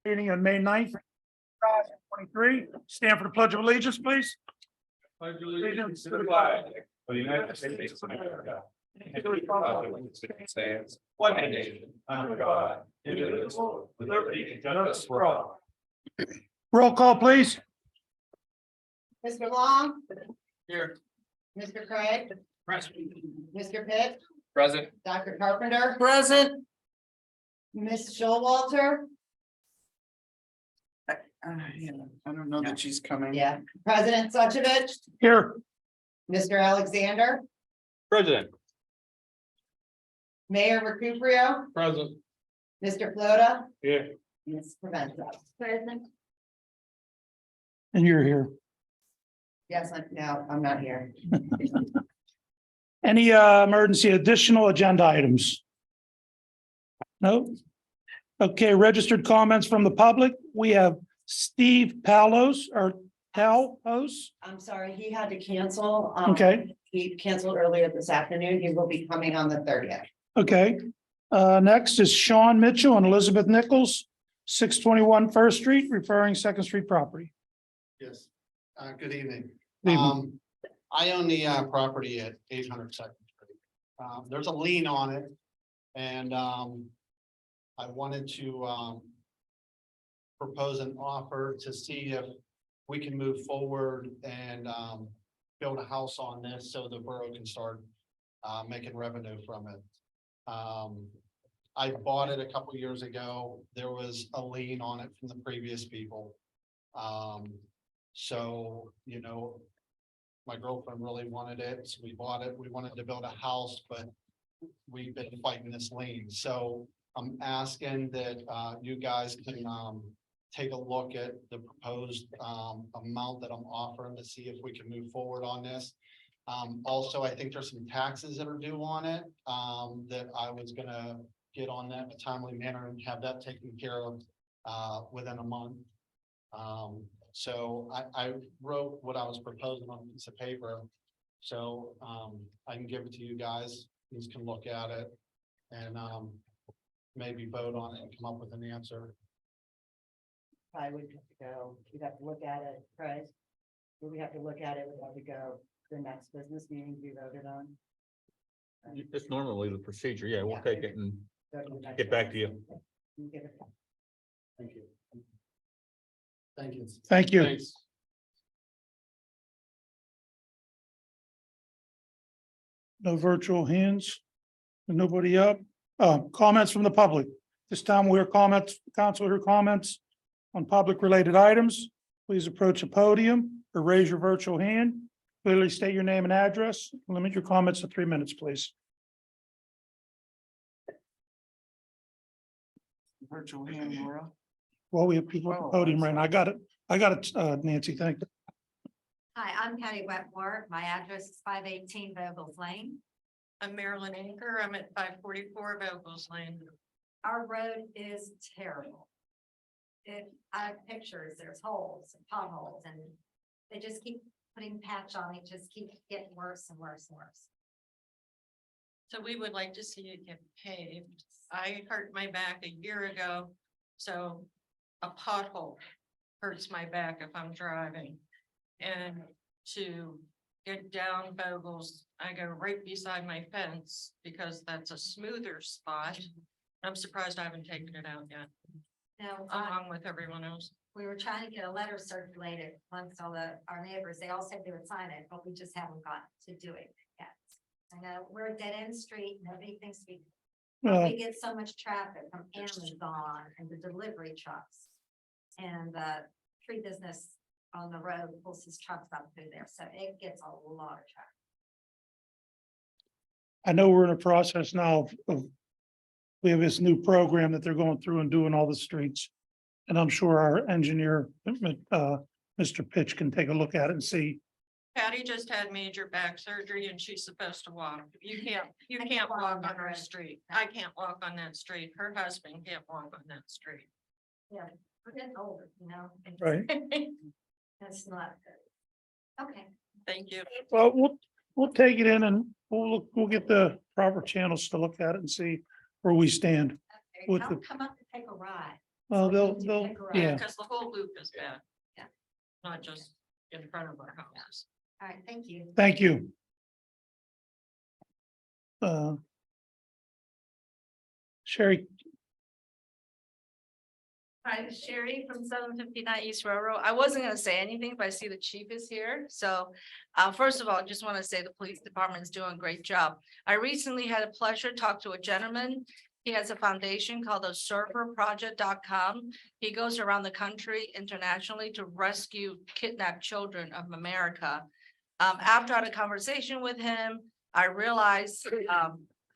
Meeting on May 9th, 2023. Stand for the Pledge of Allegiance, please. Pledge allegiance to the flag of the United States of America, and to the republic which stands one nation under God, indivisible, with liberty and justice for all. Roll call, please. Mr. Long, Here. Mr. Craig, Present. Mr. Pitt, Present. Dr. Carpenter, Present. Ms. Showalter, Yeah, I don't know that she's coming. yeah, President Suchovich, Here. Mr. Alexander, President. Mayor Recupero, Present. Mr. Flota, Here. Ms. Prevento. Present. And you're here. Yes, no, I'm not here. Any emergency additional agenda items? No? Okay, registered comments from the public. We have Steve Palos or Palos. I'm sorry, he had to cancel. Okay. He canceled earlier this afternoon. He will be coming on the 30th. Okay. Next is Sean Mitchell and Elizabeth Nichols, 621 First Street, referring Second Street property. Yes, good evening. Good evening. I own the property at 800 Second Street. There's a lien on it. And I wanted to propose an offer to see if we can move forward and build a house on this so the borough can start making revenue from it. I bought it a couple years ago. There was a lien on it from the previous people. So, you know, my girlfriend really wanted it, so we bought it. We wanted to build a house, but we've been fighting this lien. So I'm asking that you guys can take a look at the proposed amount that I'm offering to see if we can move forward on this. Also, I think there's some taxes that are due on it that I was gonna get on that in a timely manner and have that taken care of within a month. So I wrote what I was proposing on a piece of paper. So I can give it to you guys. You can look at it and maybe vote on it and come up with an answer. I would have to go, we'd have to look at it, right? We have to look at it, we have to go to the next business meeting we voted on. It's normally the procedure. Yeah, we'll Yeah. take it and Go to the next get back to you. You get it. Thank you. Thank you. Thank you. Thanks. No virtual hands. Nobody up. Comments from the public. This time we'll hear comments, council hear comments on public related items. Please approach the podium or raise your virtual hand. Clearly state your name and address. Limit your comments to 3 minutes, please. Virtual hand, Laura. Well, we have people at the podium right now. I got it, Nancy, thank you. Hi, I'm Patty Wetmore. My address is 518 Vogels Lane. I'm Marilyn Anchor. I'm at 544 Vogels Lane. Our road is terrible. I have pictures, there's holes and potholes and they just keep putting patch on it, just keep getting worse and worse and worse. So we would like to see it get paved. I hurt my back a year ago, so a pothole hurts my back if I'm driving. And to get down Vogels, I go right beside my fence because that's a smoother spot. I'm surprised I haven't taken it out yet, Now, along with everyone else. we were trying to get a letter circulated amongst all our neighbors. They all said they would sign it, but we just haven't gotten to do it yet. I know we're a dead end street. Nobody thinks we get so much traffic from Amazon and the delivery trucks. And the tree business on the road pulls his trucks up through there, so it gets a lot of traffic. I know we're in a process now of we have this new program that they're going through and doing all the streets. And I'm sure our engineer, Mr. Pitch can take a look at it and see. Patty just had major back surgery and she's supposed to walk. You can't walk on her street. I can't walk on that street. Her husband can't walk on that street. Yeah, we're getting older, you know? and Right. That's not good. Okay. Thank you. Well, we'll take it in and we'll get the proper channels to look at it and see where we stand. With I'll the- come up and take a ride. Well, they'll, To they'll, pick her up. yeah. Because the whole loop is bad. Yeah. Not just in front of our houses. All right, thank you. Thank you. Sherry, Hi, Sherry from 759 East Railroad. I wasn't gonna say anything, but I see the chief is here. So first of all, I just want to say the police department is doing a great job. I recently had a pleasure to talk to a gentleman. He has a foundation called the surferproject.com. He goes around the country internationally to rescue kidnapped children of America. After I had a conversation with him, I realized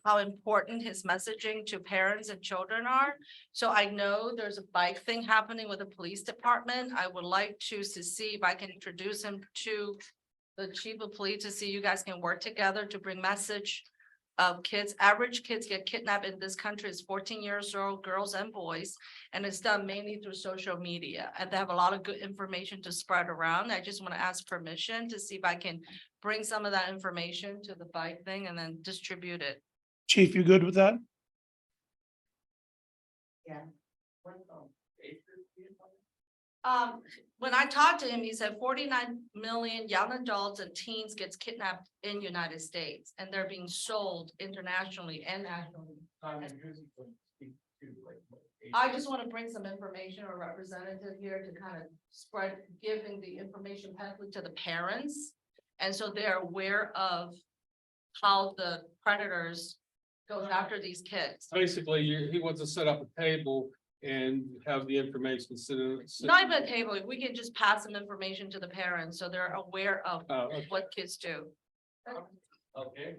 how important his messaging to parents and children are. So I know there's a bike thing happening with the police department. I would like to see if I can introduce him to the chief of police to see you guys can work together to bring message of kids. Average kids get kidnapped in this country is 14 years old, girls and boys, and it's done mainly through social media. And they have a lot of good information to spread around. I just want to ask permission to see if I can bring some of that information to the bike thing and then distribute it. Chief, you good with that? When I talked to him, he said 49 million young adults and teens gets kidnapped in United States and they're being sold internationally and nationally. I just want to bring some information or representative here to kind of spread, giving the information pathway to the parents. And so they're aware of how the predators goes after these kids. Basically, he wants to set up a table and have the information Not even a table, we can just pass some information to the parents so they're aware of okay. what kids do. Okay.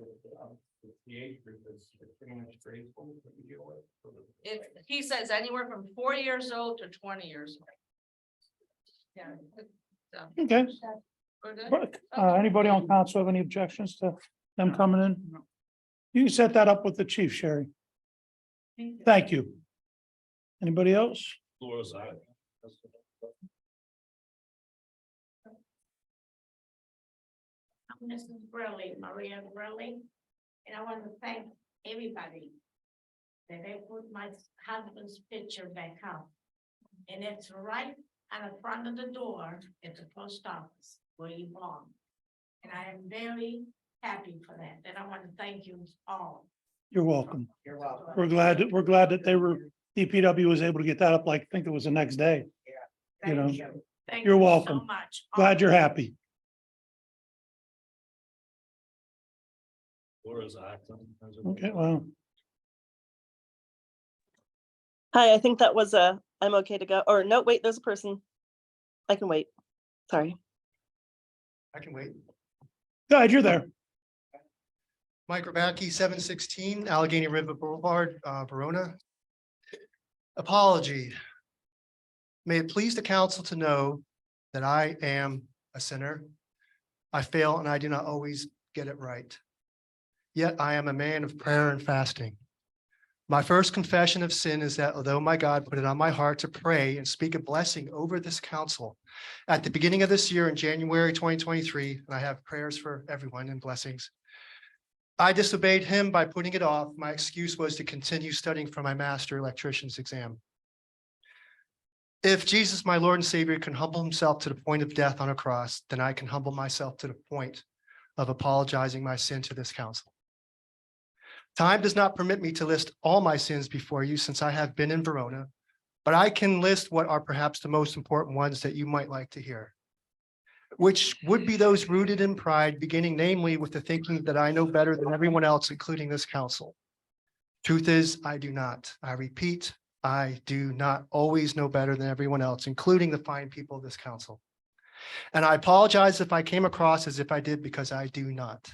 The age group is pretty much grade school that we deal with. If he says anywhere from 4 years old to 20 years. old. Yeah. Okay. We're good? Anybody on council have any objections to them coming in? You can set that up with the chief, Sherry. Thank you. Anybody else? Laura's side. I'm Mrs. Burley, Maria Burley, and I want to thank everybody that they put my husband's picture back up. And it's right on the front of the door at the post office where he belongs. And I am very happy for that, and I want to thank you all. You're welcome. You're welcome. We're glad that they were, DPW was able to get that up, like, I think it was the next day. You know, Thank you. Thank you're you welcome. So much. Glad you're happy. Laura's acting. Okay, well, Hi, I think that was I'm okay to go, or no, wait, there's a person. I can wait. Sorry. I can wait. glad you're there. Mike Rabacki, 716 Allegheny River Boulevard, Verona. Apology. May it please the council to know that I am a sinner. I fail and I do not always get it right. Yet I am a man of prayer and fasting. My first confession of sin is that although my God put it on my heart to pray and speak a blessing over this council at the beginning of this year in January 2023, and I have prayers for everyone and blessings, I disobeyed him by putting it off. My excuse was to continue studying for my master electrician's exam. If Jesus, my Lord and Savior, can humble himself to the point of death on a cross, then I can humble myself to the point of apologizing my sin to this council. Time does not permit me to list all my sins before you since I have been in Verona, but I can list what are perhaps the most important ones that you might like to hear, which would be those rooted in pride, beginning namely with the thinking that I know better than everyone else, including this council. Truth is, I do not. I repeat, I do not always know better than everyone else, including the fine people of this council. And I apologize if I came across as if I did, because I do not.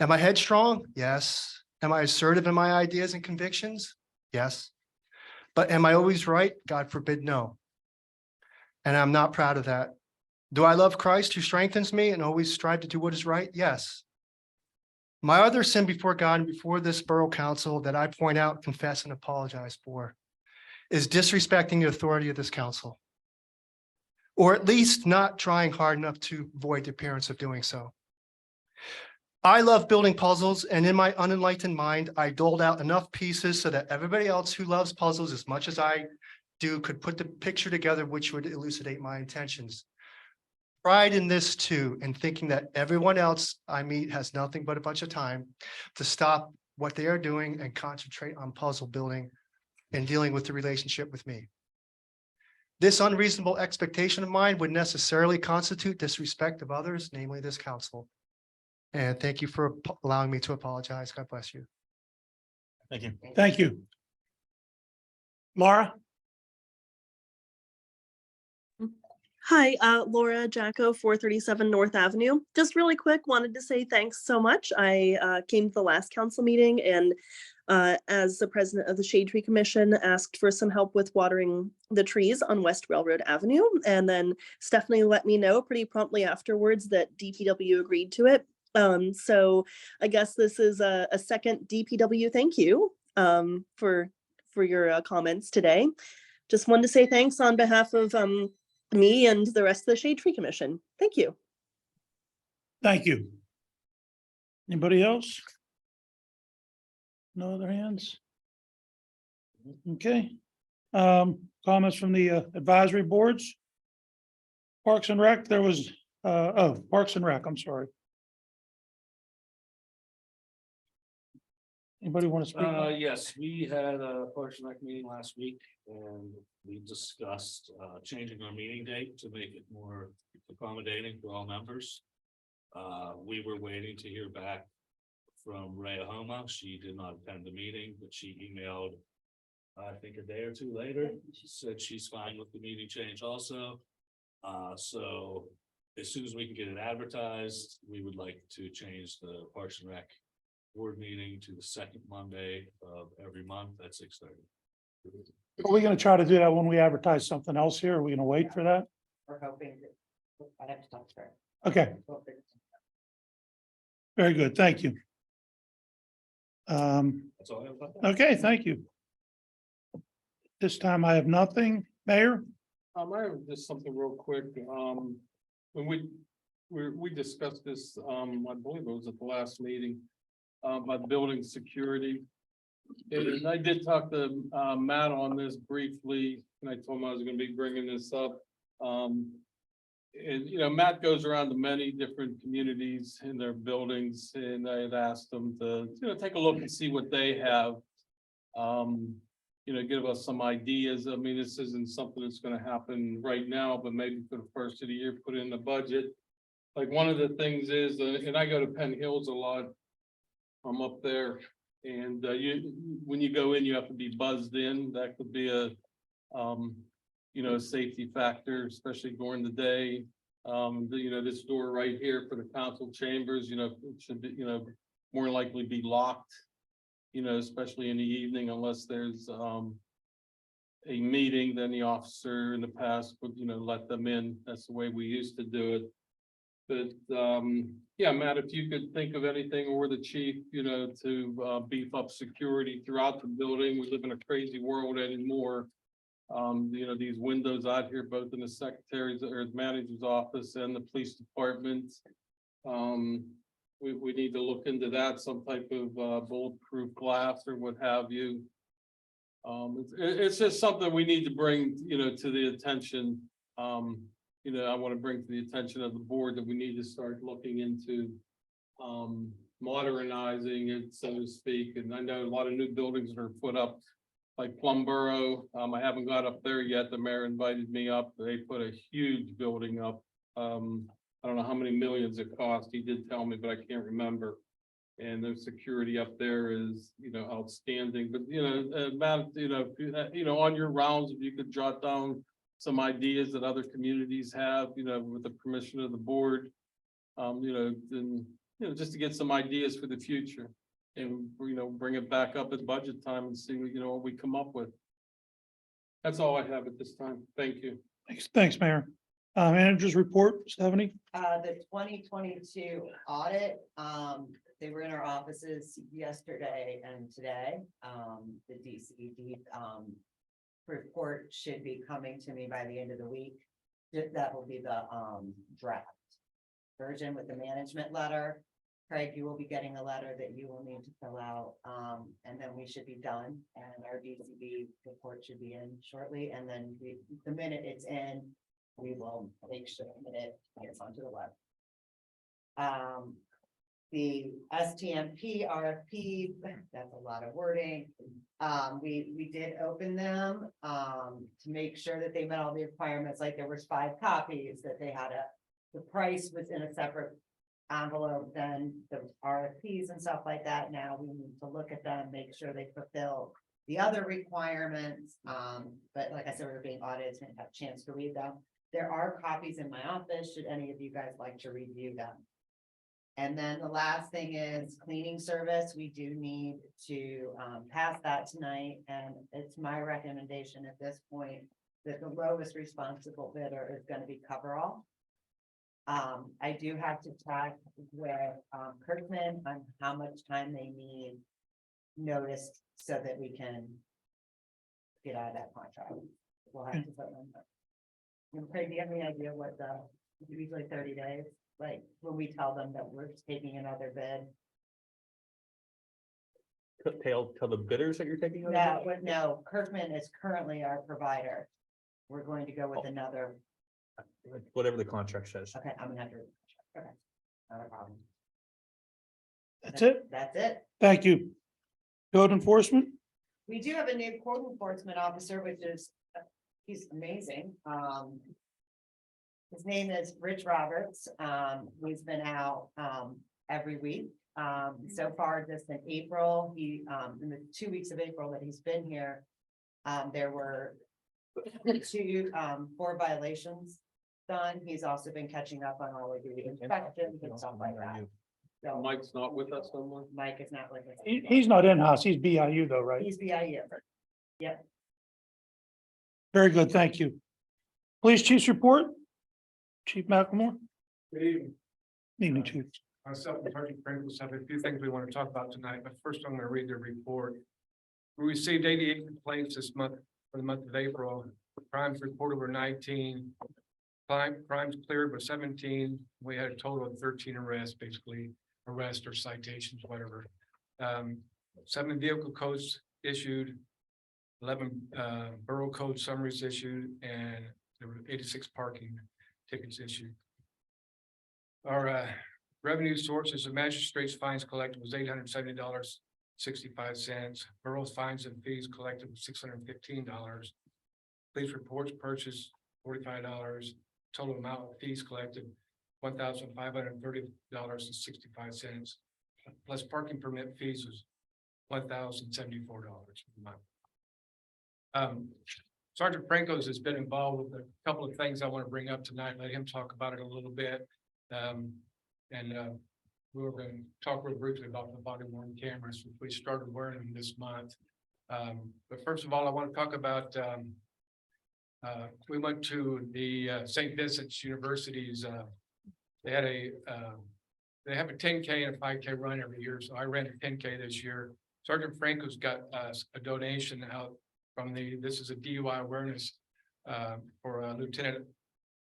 Am I headstrong? Yes. Am I assertive in my ideas and convictions? Yes. But am I always right? God forbid, no. And I'm not proud of that. Do I love Christ who strengthens me and always strive to do what is right? Yes. My other sin before God and before this borough council that I point out, confess, and apologize for is disrespecting the authority of this council, or at least not trying hard enough to avoid the appearance of doing so. I love building puzzles, and in my unenlightened mind, I doled out enough pieces so that everybody else who loves puzzles as much as I do could put the picture together, which would elucidate my intentions. Pride in this too, and thinking that everyone else I meet has nothing but a bunch of time to stop what they are doing and concentrate on puzzle building and dealing with the relationship with me. This unreasonable expectation of mine would necessarily constitute disrespect of others, namely this council. And thank you for allowing me to apologize. God bless you. Thank you. Thank you. Laura? Hi, Laura Jacko, 437 North Avenue. Just really quick, wanted to say thanks so much. I came to the last council meeting and as the president of the Shade Tree Commission, asked for some help with watering the trees on West Railroad Avenue. And then Stephanie let me know pretty promptly afterwards that DPW agreed to it. So I guess this is a second DPW thank you for your comments today. Just wanted to say thanks on behalf of me and the rest of the Shade Tree Commission. Thank you. Thank you. Anybody else? No other hands? Okay. Comments from the advisory boards? Parks and Rec, there was, Parks and Rec, I'm sorry. Anybody want to speak? Yes, we had a Parks and Rec meeting last week and we discussed changing our meeting date to make it more accommodating for all members. We were waiting to hear back from Rhea Homa. She did not attend the meeting, but she emailed, I think a day or two later, she said she's fine with the meeting change also. So as soon as we can get it advertised, we would like to change the Parks and Rec board meeting to the second Monday of every month at 6:30. Are we going to try to do that when we advertise something else here? Are we going to wait for that? We're hoping that, I'd have to talk to her. Okay, very good. Thank you. That's all I have about that. Okay, thank you. This time I have nothing. Mayor? I have just something real quick. When we discussed this, I believe it was at the last meeting, about building security. And I did talk to Matt on this briefly, and I told him I was gonna be bringing this up. And, you know, Matt goes around to many different communities in their buildings, and I had asked him to, you know, take a look and see what they have. You know, give us some ideas. I mean, this isn't something that's gonna happen right now, but maybe for the first of the year, put it in the budget. Like one of the things is, and I go to Penn Hills a lot. I'm up there, and when you go in, you have to be buzzed in. That could be a, you know, safety factor, especially during the day. You know, this door right here for the council chambers, you know, it should be, you know, more likely be locked. You know, especially in the evening, unless there's a meeting, then the officer in the past would, you know, let them in. That's the way we used to do it. But yeah, Matt, if you could think of anything, or the chief, you know, to beef up security throughout the building. We live in a crazy world anymore. You know, these windows out here, both in the secretary's or manager's office and the police department. We need to look into that, some type of bulletproof glass or what have you. It's just something we need to bring, you know, to the attention. You know, I want to bring to the attention of the board that we need to start looking into modernizing it, so to speak. And I know a lot of new buildings that are put up, like Plumboro. I haven't got up there yet. The mayor invited me up. They put a huge building up. I don't know how many millions it cost. He did tell me, but I can't remember. And the security up there is, you know, outstanding. But, you know, Matt, you know, on your rounds, if you could jot down some ideas that other communities have, you know, with the permission of the board, you know, then, you know, just to get some ideas for the future. And, you know, bring it back up at budget time and see, you know, what we come up with. That's all I have at this time. Thank you. Thanks, Mayor. Manager's report, Stephanie? The 2022 audit, they were in our offices yesterday and today. The DCD report should be coming to me by the end of the week. That will be the draft version with the management letter. Craig, you will be getting a letter that you will need to fill out, and then we should be done, and our DCB report should be in shortly, and then the minute it's in, we will make sure that it gets onto the web. The STMP RFP, that's a lot of wording. We did open them, to make sure that they met all the requirements, like there was 5 copies, that they had the price was in a separate envelope than the RFPs and stuff like that. Now we need to look at them, make sure they fulfill the other requirements. But like I said, we're being audited, so I didn't have a chance to read them. There are copies in my office, should any of you guys like to review them. And then the last thing is cleaning service. We do need to pass that tonight, and it's my recommendation at this point that the lowest responsible bidder is going to be Coverall. I do have to check with Kirkman on how much time they need notice so that we can get out of that contract. We'll have to put them. Craig, do you have any idea what usually 30 days? Like when we tell them that we're taking another bid? Tell the bidders that you're taking? on? No, Kirkman is currently our provider. We're going to go with another. Whatever the contract says. Okay, I'm gonna have to. Okay, not a problem. That's it. That's it. Thank you. Code enforcement? We do have a new code enforcement officer, which is, he's amazing. His name is Rich Roberts. He's been out, every week. So far, just in April, in the 2 weeks of April that he's been here, there were 4 violations done. He's also been catching up on all of the inspections and stuff like that. So Mike's not with us somewhere. Mike is not with us. He's not in-house. He's BIU though, right? He's BIU. Yep. Very good. Thank you. Police Chief's report? Chief McLemore? Good evening. Evening, Chief. Myself and Sergeant Pringles have a few things we want to talk about tonight, but first I'm going to read the report. We received 88 complaints this month for the month of April. Crimes reported were 19. Crimes cleared were 17. We had a total of 13 arrests, basically arrests or citations, whatever. 7 vehicle codes issued, 11 borough code summaries issued, and there were 86 parking tickets issued. Our revenue sources of magistrates fines collected was $870.65. Borough's fines and fees collected was $615. Police reports purchased $45. Total amount of fees collected $1,530.65. Plus parking permit fees was $1,074 a month. Sergeant Francos has been involved with a couple of things I want to bring up tonight. Let him talk about it a little bit. We were going to talk real briefly about the body worn cameras, which we started wearing them this month. But first of all, I want to talk about we went to the St. Vincent's University's. They had they have a 10K and a 5K run every year. So I ran a 10K this year. Sergeant Franco's got a donation out from this is a DUI awareness for a lieutenant. I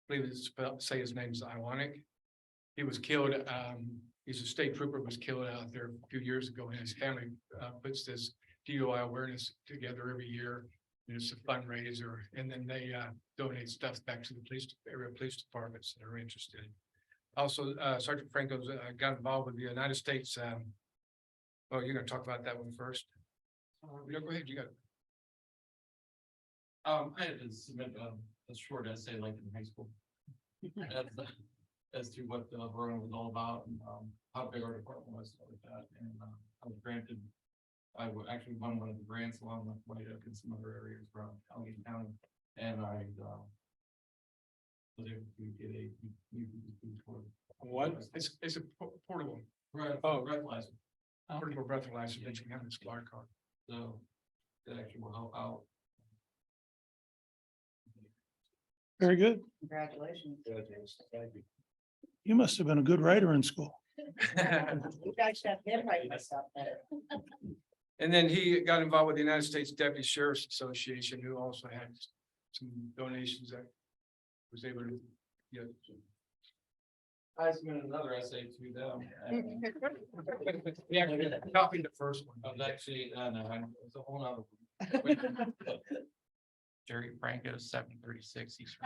believe it's say his name's Ionic. He was killed. He's a state trooper, was killed out there a few years ago, and his family puts this DUI awareness together every year. It's a fundraiser, and then they donate stuff back to the area police departments that are interested. Also, Sergeant Franco's got involved with the United States. Oh, you're going to talk about that one first. Go ahead. You got it. I had to submit a short essay like in high school. As to what the program was all about and how big our department was like that. And I was granted, actually won one of the grants along with White Oak and some other areas around Allegheny County. And I was able to get a What? It's a portable. breathalyzer. Portable breathalyzer that you can have in this car. So that actually will help out. Very good. Congratulations. You must have been a good writer in school. You guys should have him write my stuff better. And then he got involved with the United States Deputy Sheriff's Association, who also had some donations that was able to get. I submitted another essay to them. We actually copied the first one. I was actually, no, it's a whole nother one. Jerry Franco, 736 East.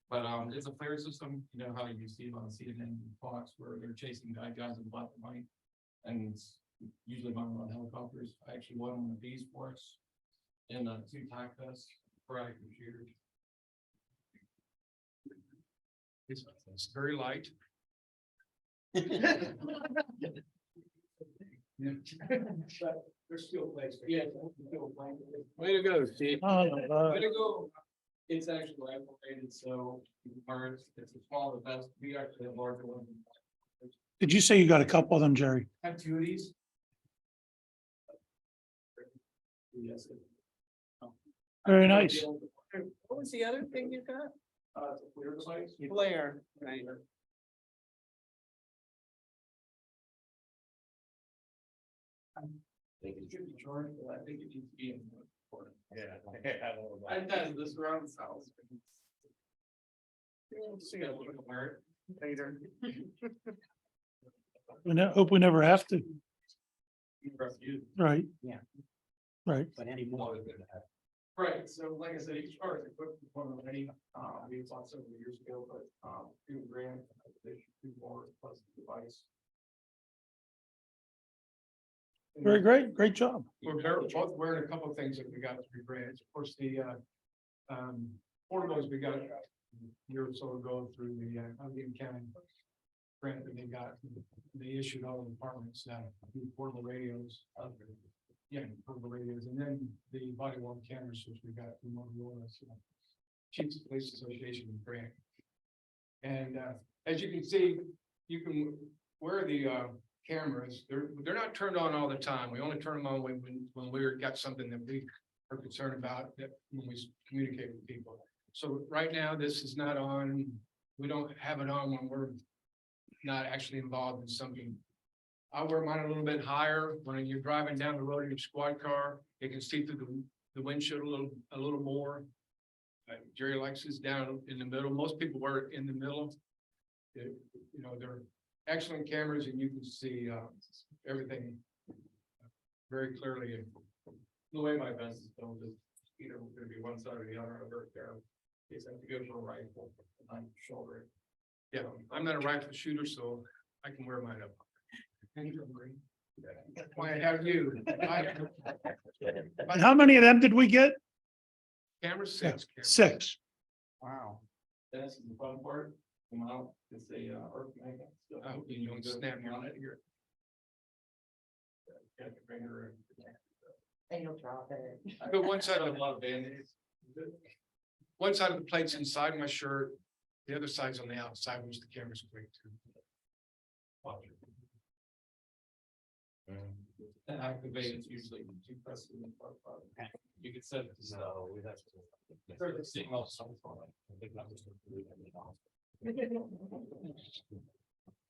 But it's a flare system, you know how you see it on CNN and Fox where they're chasing guys in black and white. And it's usually run on helicopters. I actually won one of these for us in 2 TAC vests for our computers. It's very light. They're still plates. Yeah. Way to go, Steve. Oh, Way to go. It's actually rifle rated, so it's a smaller vest. We actually have larger ones. Did you say you got a couple of them, Jerry? Have 2 of these. Yes. Very nice. What was the other thing you got? It's a clear device. Flare. Right. I think it should be charged, but I think it needs to be in. Yeah. I've done this around the house. See, I look wear it later. Hope we never have to, right? Yeah. Right. But anymore. Right, so like I said, each car is equipped with one already, we bought several years ago, but, $2,000, they should do more plus the device. Very great. Great job. We're both wearing a couple of things that we got through grants, of course, the, portables we got a year or so ago through the, Allegheny County grant that they got, they issued all the departments, do portable radios. Yeah, portable radios, and then the body worn cameras, which we got from Motorola, Chiefs Police Association grant. And as you can see, you can wear the cameras. They're not turned on all the time. We only turn them on when we're got something that we are concerned about, that when we communicate with people. So right now, this is not on. We don't have it on when we're not actually involved in something. I wear mine a little bit higher when you're driving down the road in your squad car. You can see through the windshield a little more. Jerry likes his down in the middle. Most people wear it in the middle. You know, they're excellent cameras, and you can see everything very clearly. The way my vest is built is either going to be one side or the other. In case I have to go for a rifle on shoulder it. Yeah, I'm not a rifle shooter, so I can wear mine up. Why I have you? And how many of them did we get? Camera 6. 6. Wow. That's the fun part. Come out, it's a earth magnet. I hope you don't snap on it here. Got the finger. And you'll drop it. I got one side of a lot of band-aids. One side of the plate's inside my shirt, the other side's on the outside, which the camera's quick to. Watch it. And activate it's usually 2 presses in the front. You can set it to so we have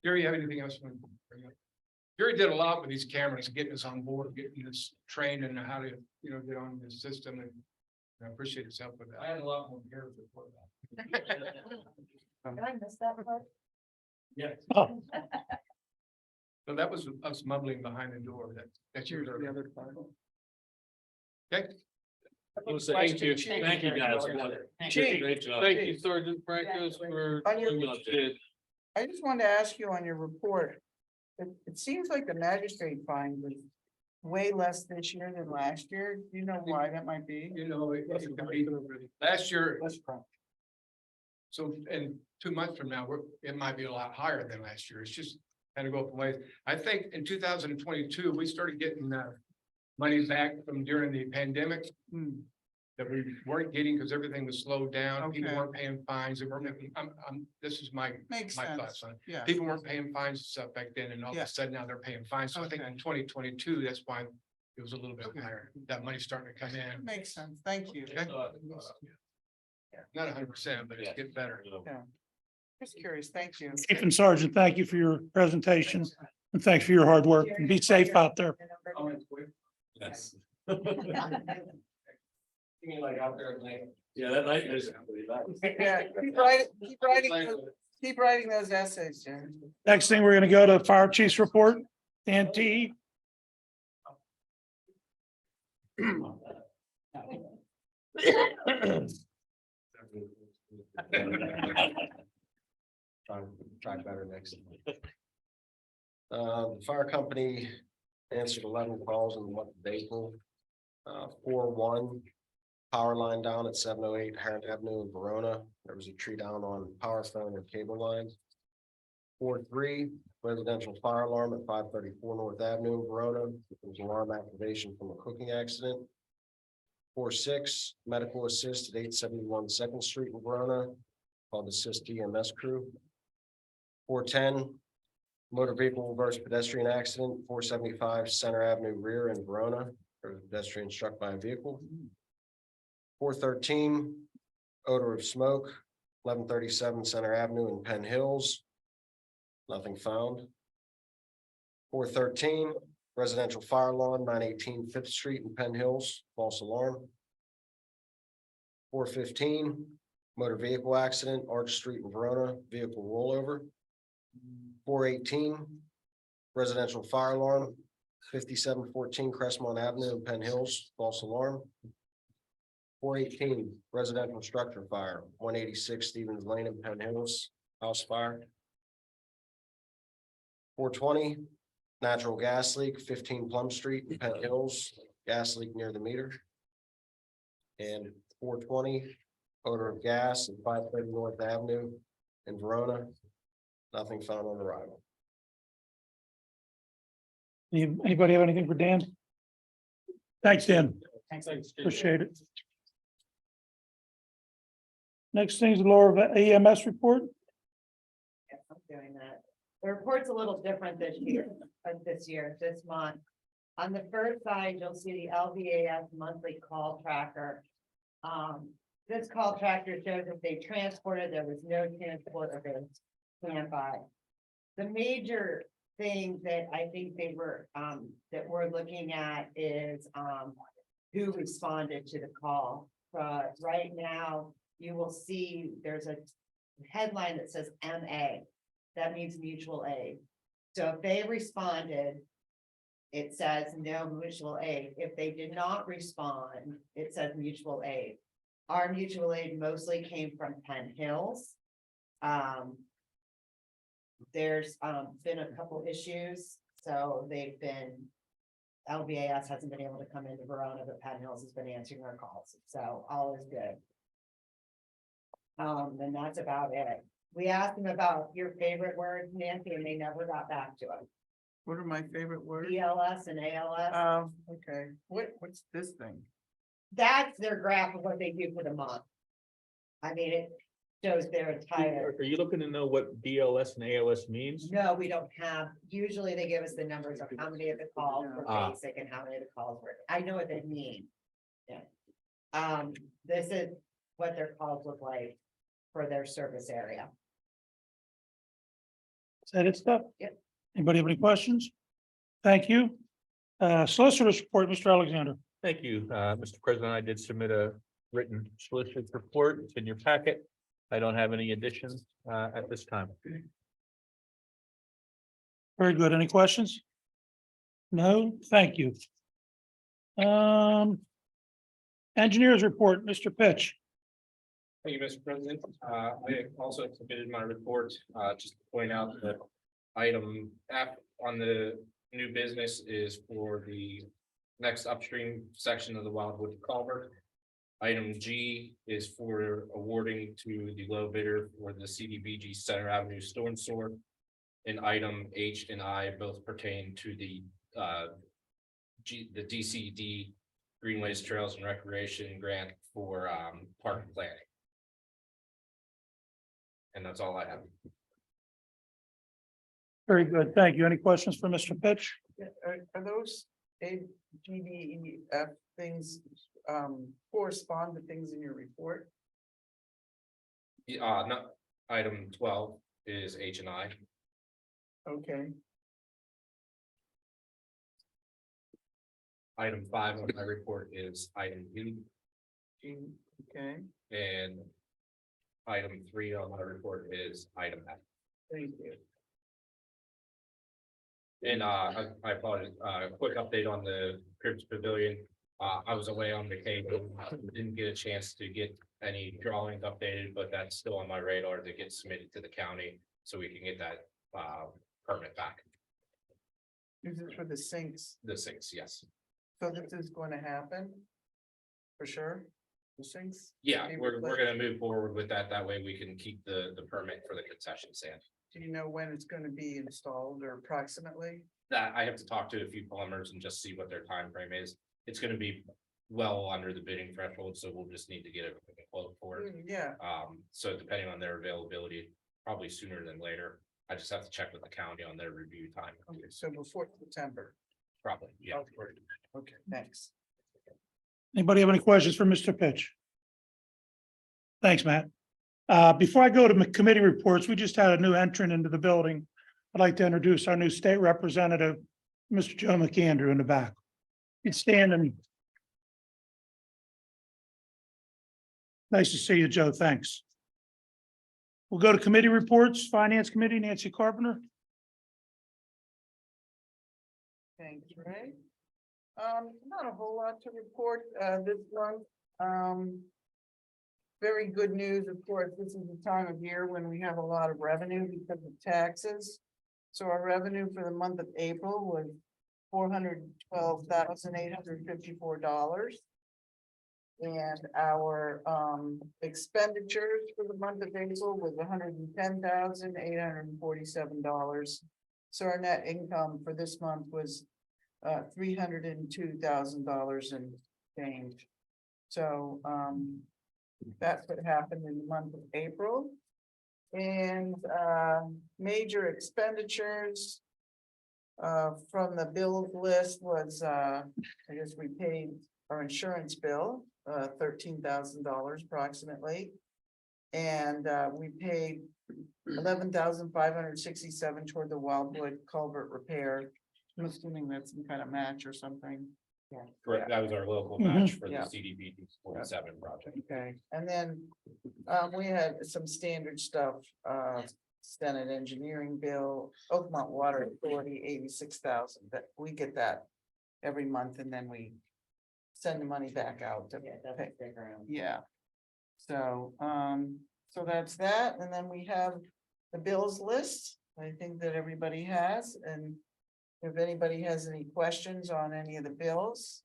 Gary, you have anything else? You want to bring up? Gary did a lot with these cameras, getting us on board, getting us trained and how to, get on the system, and I appreciate his help with that. I had a lot more here before that. Did I miss that part? Yes. Oh, So that was us mumbling behind the door. That's your the other part. Okay. Thank you. Thank you, guys. Chief. Great job. Thank you, Sergeant Francos, for. On your- doing what you did. I just wanted to ask you on your report, it seems like the magistrate fine was way less this year than last year. Do you know why that might be? It could be last year. So in 2 months from now, it might be a lot higher than last year. It's just kind of go up ways. I think in 2022, we started getting money back from during the pandemic. That we weren't getting because everything was slowed down. People Okay. weren't paying fines. They weren't, this is my Makes my sense. thoughts on it. Yeah. People weren't paying fines and stuff back then, and all of Yeah. a sudden now they're paying fines. So I think in 2022, that's why it was a little bit higher. That money's starting to come in. Makes sense. Thank you. Okay. Not 100%, but it's getting better. Just curious. Thank you. Chief and Sergeant, thank you for your presentation and thanks for your hard work and be safe out there. Yes. You mean like out there at night? Yeah, that night is. Yeah, keep writing those essays, Jen. Next thing, we're gonna go to Fire Chief's report, Dan T. Try better next. The fire company answered 11 calls in the month of April. 4-1, power line down at 708 Heron Avenue in Verona. There was a tree down on power phone and cable lines. 4-3, residential fire alarm at 534 North Avenue in Verona. There was alarm activation from a cooking accident. 4-6, medical assist at 871 Second Street in Verona, called Assist EMS crew. 4-10, motor vehicle reverse pedestrian accident, 475 Center Avenue rear in Verona, or pedestrian struck by a vehicle. 4-13, odor of smoke, 1137 Center Avenue in Penn Hills. Nothing found. 4-13, residential fire alarm, 918 Fifth Street in Penn Hills, false alarm. 4-15, motor vehicle accident, Arch Street in Verona, vehicle rollover. 4-18, residential fire alarm, 5714 Crestmont Avenue in Penn Hills, false alarm. 4-18, residential structure fire, 186 Stevens Lane in Penn Hills, house fire. 4-20, natural gas leak, 15 Plum Street in Penn Hills, gas leak near the meter. And 4-20, odor of gas at 530 North Avenue in Verona. Nothing found on arrival. Anybody have anything for Dan? Thanks, Dan. Appreciate it. Next thing is the Laura EMS report. Yes, I'm doing that. The report's a little different this month. On the first side, you'll see the LVAS monthly call tracker. This call tracker shows if they transported, there was no transport of it standby. The major thing that I think they were, that we're looking at is, who responded to the call. Right now, you will see there's a headline that says MA. That means mutual aid. So if they responded, it says no mutual aid. If they did not respond, it says mutual aid. Our mutual aid mostly came from Penn Hills. There's been a couple issues, so they've been, LVAS hasn't been able to come into Verona, but Penn Hills has been answering our calls, so all is good. And that's about it. We asked them about your favorite words, Nancy, and they never got back to us. What are my favorite words? ELS and ALS. Okay, what's this thing? That's their graph of what they do for the month. I mean, it shows their entire, Are you looking to know what DLS and ALS means? no, we don't have, usually they give us the numbers of how many of the calls were Ah. basic and how many of the calls were, I know what they mean. Yeah. This is what their calls look like for their service area. Is that it, stuff? Yep. Anybody have any questions? Thank you. Solicitor's report, Mr. Alexander. Thank you, Mr. President. I did submit a written solicitor's report. It's in your packet. I don't have any additions at this time. Very good. Any questions? No, thank you. Engineers report, Mr. Pitch. Thank you, Mr. President. I also submitted my report, just to point out that item F on the new business is for the next upstream section of the Wildwood culvert. Item G is for awarding to the low bidder for the CDBG Center Avenue storm sewer. And item H and I both pertain to the DCD Greenways Trails and Recreation Grant for park planning. And that's all I have. Very good. Thank you. Any questions for Mr. Pitch? Are those AGDEF things correspond to things in your report? No, item 12 is H and I. Okay, Item 5 on my report is item B. Okay, And item 3 on my report is item F. thank you. And I apologize, quick update on the Cribs Pavilion. I was away on vacation, didn't get a chance to get any drawings updated, but that's still on my radar to get submitted to the county. So we can get that permit back. This is for the sinks, The 6, yes. so this is going to happen? For sure? The sinks? Yeah, Be we're replaced? gonna move forward with that. That way we can keep the permit for the concession stand. Do you know when it's gonna be installed or approximately? That I have to talk to a few plumbers and just see what their time frame is. It's gonna be well under the bidding threshold, so we'll just need to get a quote for it. Yeah, So depending on their availability, probably sooner than later. I just have to check with the county on their review time. okay, so before September. Probably, yeah. Okay, thanks. Anybody have any questions for Mr. Pitch? Thanks, Matt. Before I go to committee reports, we just had a new entrant into the building. I'd like to introduce our new state representative, Mr. Joe McAndrew in the back. You'd stand and. Nice to see you, Joe. Thanks. We'll go to committee reports, Finance Committee, Nancy Carpenter. Thanks, Ray. Not a whole lot to report, this month. Very good news, of course, this is the time of year when we have a lot of revenue because of taxes. So our revenue for the month of April was $412,854. And our expenditures for the month of April was $110,847. So our net income for this month was $302,000 and change. So that's what happened in the month of April. And major expenditures from the bill list was I guess we paid our insurance bill, $13,000 approximately. And we paid $11,567 toward the Wildwood culvert repair. I'm assuming that's some kind of match or something. Correct, that was our local Mhm. match for the Yeah. CDBG 47 project. Okay, and then we had some standard stuff, Senate engineering bill, Oakmont Water Authority, 86,000, that we get that every month and then we send the money back out to Yeah, that's pay. a big room. Yeah. So, so that's that, and then we have the bills list, I think that everybody has, and if anybody has any questions on any of the bills.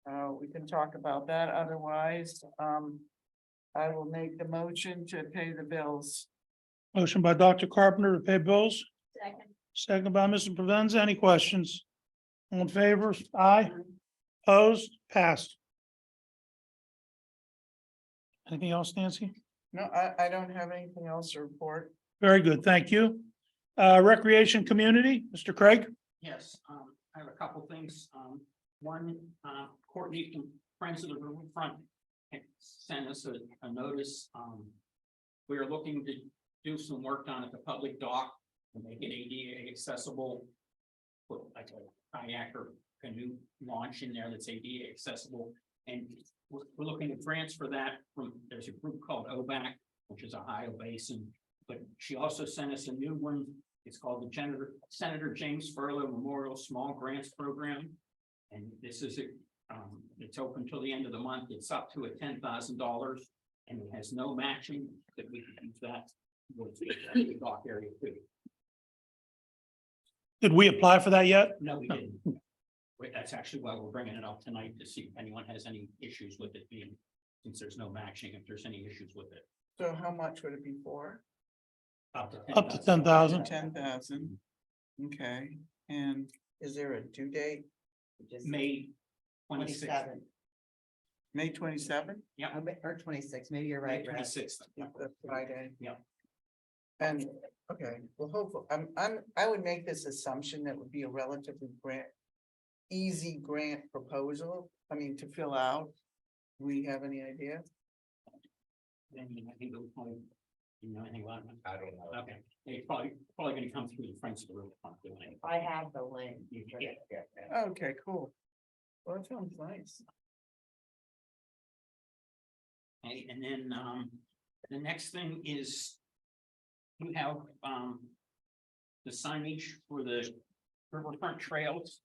We can talk about that, otherwise, I will make the motion to pay the bills. Motion by Dr. Carpenter to pay bills, Second. second by Mr. Provenza. Any questions? All in favor? Aye. Opposed? Passed. Anything else, Nancy? No, I don't have anything else to report. Very good, thank you. Recreation Community, Mr. Craig? Yes, I have a couple things. One, Courtney from Friends of the Riverfront had sent us a notice. We are looking to do some work down at the public dock and make it ADA accessible. Put like a kayak or canoe launch in there that's ADA accessible. And we're looking at grants for that from, there's a group called OBAC, which is Ohio Basin. But she also sent us a new one. It's called the Senator James Furlow Memorial Small Grants Program. And this is it's open till the end of the month. It's up to $10,000 and it has no matching, that we can use that. towards the dock area too. Did we apply for that yet? No, we didn't. Wait, that's actually why we're bringing it up tonight, to see if anyone has any issues with it being, since there's no matching, if there's any issues with it. So how much would it be for? Up to Up to 10,000. 10,000. Okay, and is there a due date? Just May 26th. 27, May 27th? or 26, maybe you're right, May Brad. 26th. That's Friday. Yeah. And, okay, well, hopefully, I would make this assumption that would be a relatively easy grant proposal, I mean, to fill out. Do we have any idea? Then I think it was probably, you know anything about it? I don't know. Okay, it's probably gonna come through the Friends of the Riverfront doing it. I have the link. Yeah. Okay, cool. Well, that sounds nice. Okay, and then, the next thing is you have, the signage for the riverfront trails.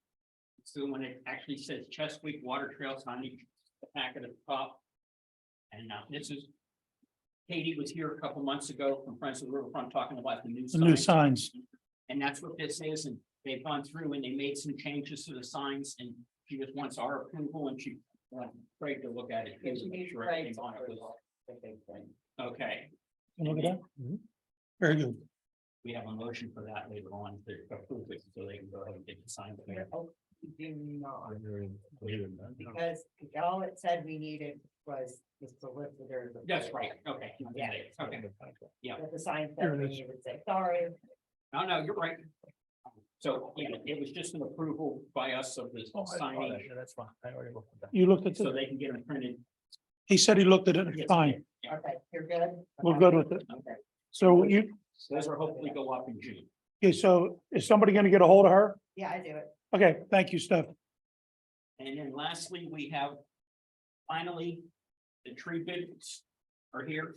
So when it actually says Chesapeake Water Trail signage, the packet at the top. And, this is, Katie was here a couple months ago from Friends of the Riverfront talking about the new. The new signs. signs. And that's what this is, and they've gone through and they made some changes to the signs, and she just wants our approval, and she wants Craig to look at it. Yeah, she needs Sure Craig everything's on it. I think, right. Okay, Can you Look at that. Very good. we have a motion for that later on to approve it, so they can go ahead and get the sign. Oh, we do not, because all it said we needed was the solicitor. That's right, okay. Yeah. Okay, yeah. But the sign Here said it we is. needed to say, sorry, No, you're right. So, yeah, it was just an approval by us of the signing, That's fine. I already looked at that. You looked at so it. they can get them printed. He said he looked at it. Yes, Fine. yeah. okay, you're good? We're good with it. Okay. So you, Those are hopefully go up in June. okay, so is somebody gonna get a hold of her? Yeah, I do it. Okay, thank you, Steph. And then lastly, we have finally, the tree bids are here.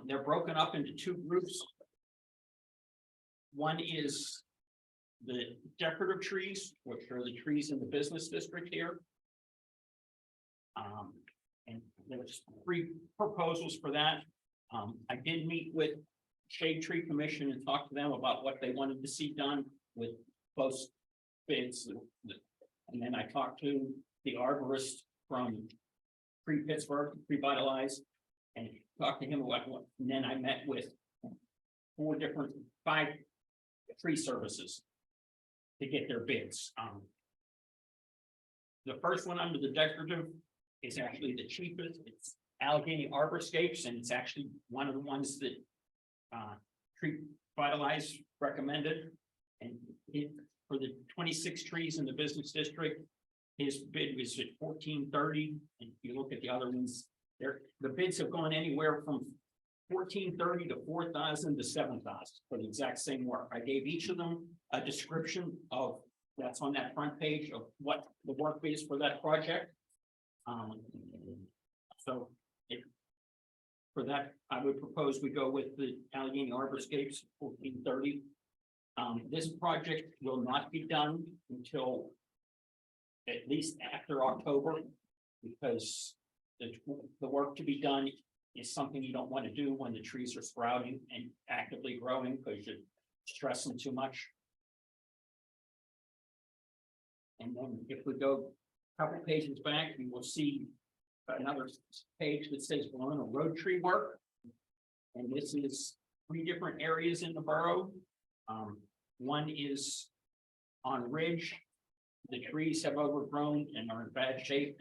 They're broken up into two groups. One is the decorative trees, which are the trees in the business district here. And there's 3 proposals for that. I did meet with Shade Tree Commission and talk to them about what they wanted to see done with both bids. And then I talked to the arborist from Pittsburgh, Revitalize, and talked to him about what, and then I met with 5 tree services to get their bids. The first one under the decorative is actually the cheapest. It's Allegheny Arborscapes, and it's actually one of the ones that Tree Vitalize recommended. And for the 26 trees in the business district, his bid was at $1,430. And if you look at the other ones, the bids have gone anywhere from $1,430 to $4,000 to $7,000 for the exact same work. I gave each of them a description of, that's on that front page of what the work is for that project. So for that, I would propose we go with the Allegheny Arborscapes, $1,430. This project will not be done until at least after October, because the work to be done is something you don't want to do when the trees are sprouting and actively growing, because you're stressing too much. And then if we go a couple pages back, you will see another page that says Verona road tree work. And this is 3 different areas in the borough. One is on Ridge. The trees have overgrown and are in bad shape,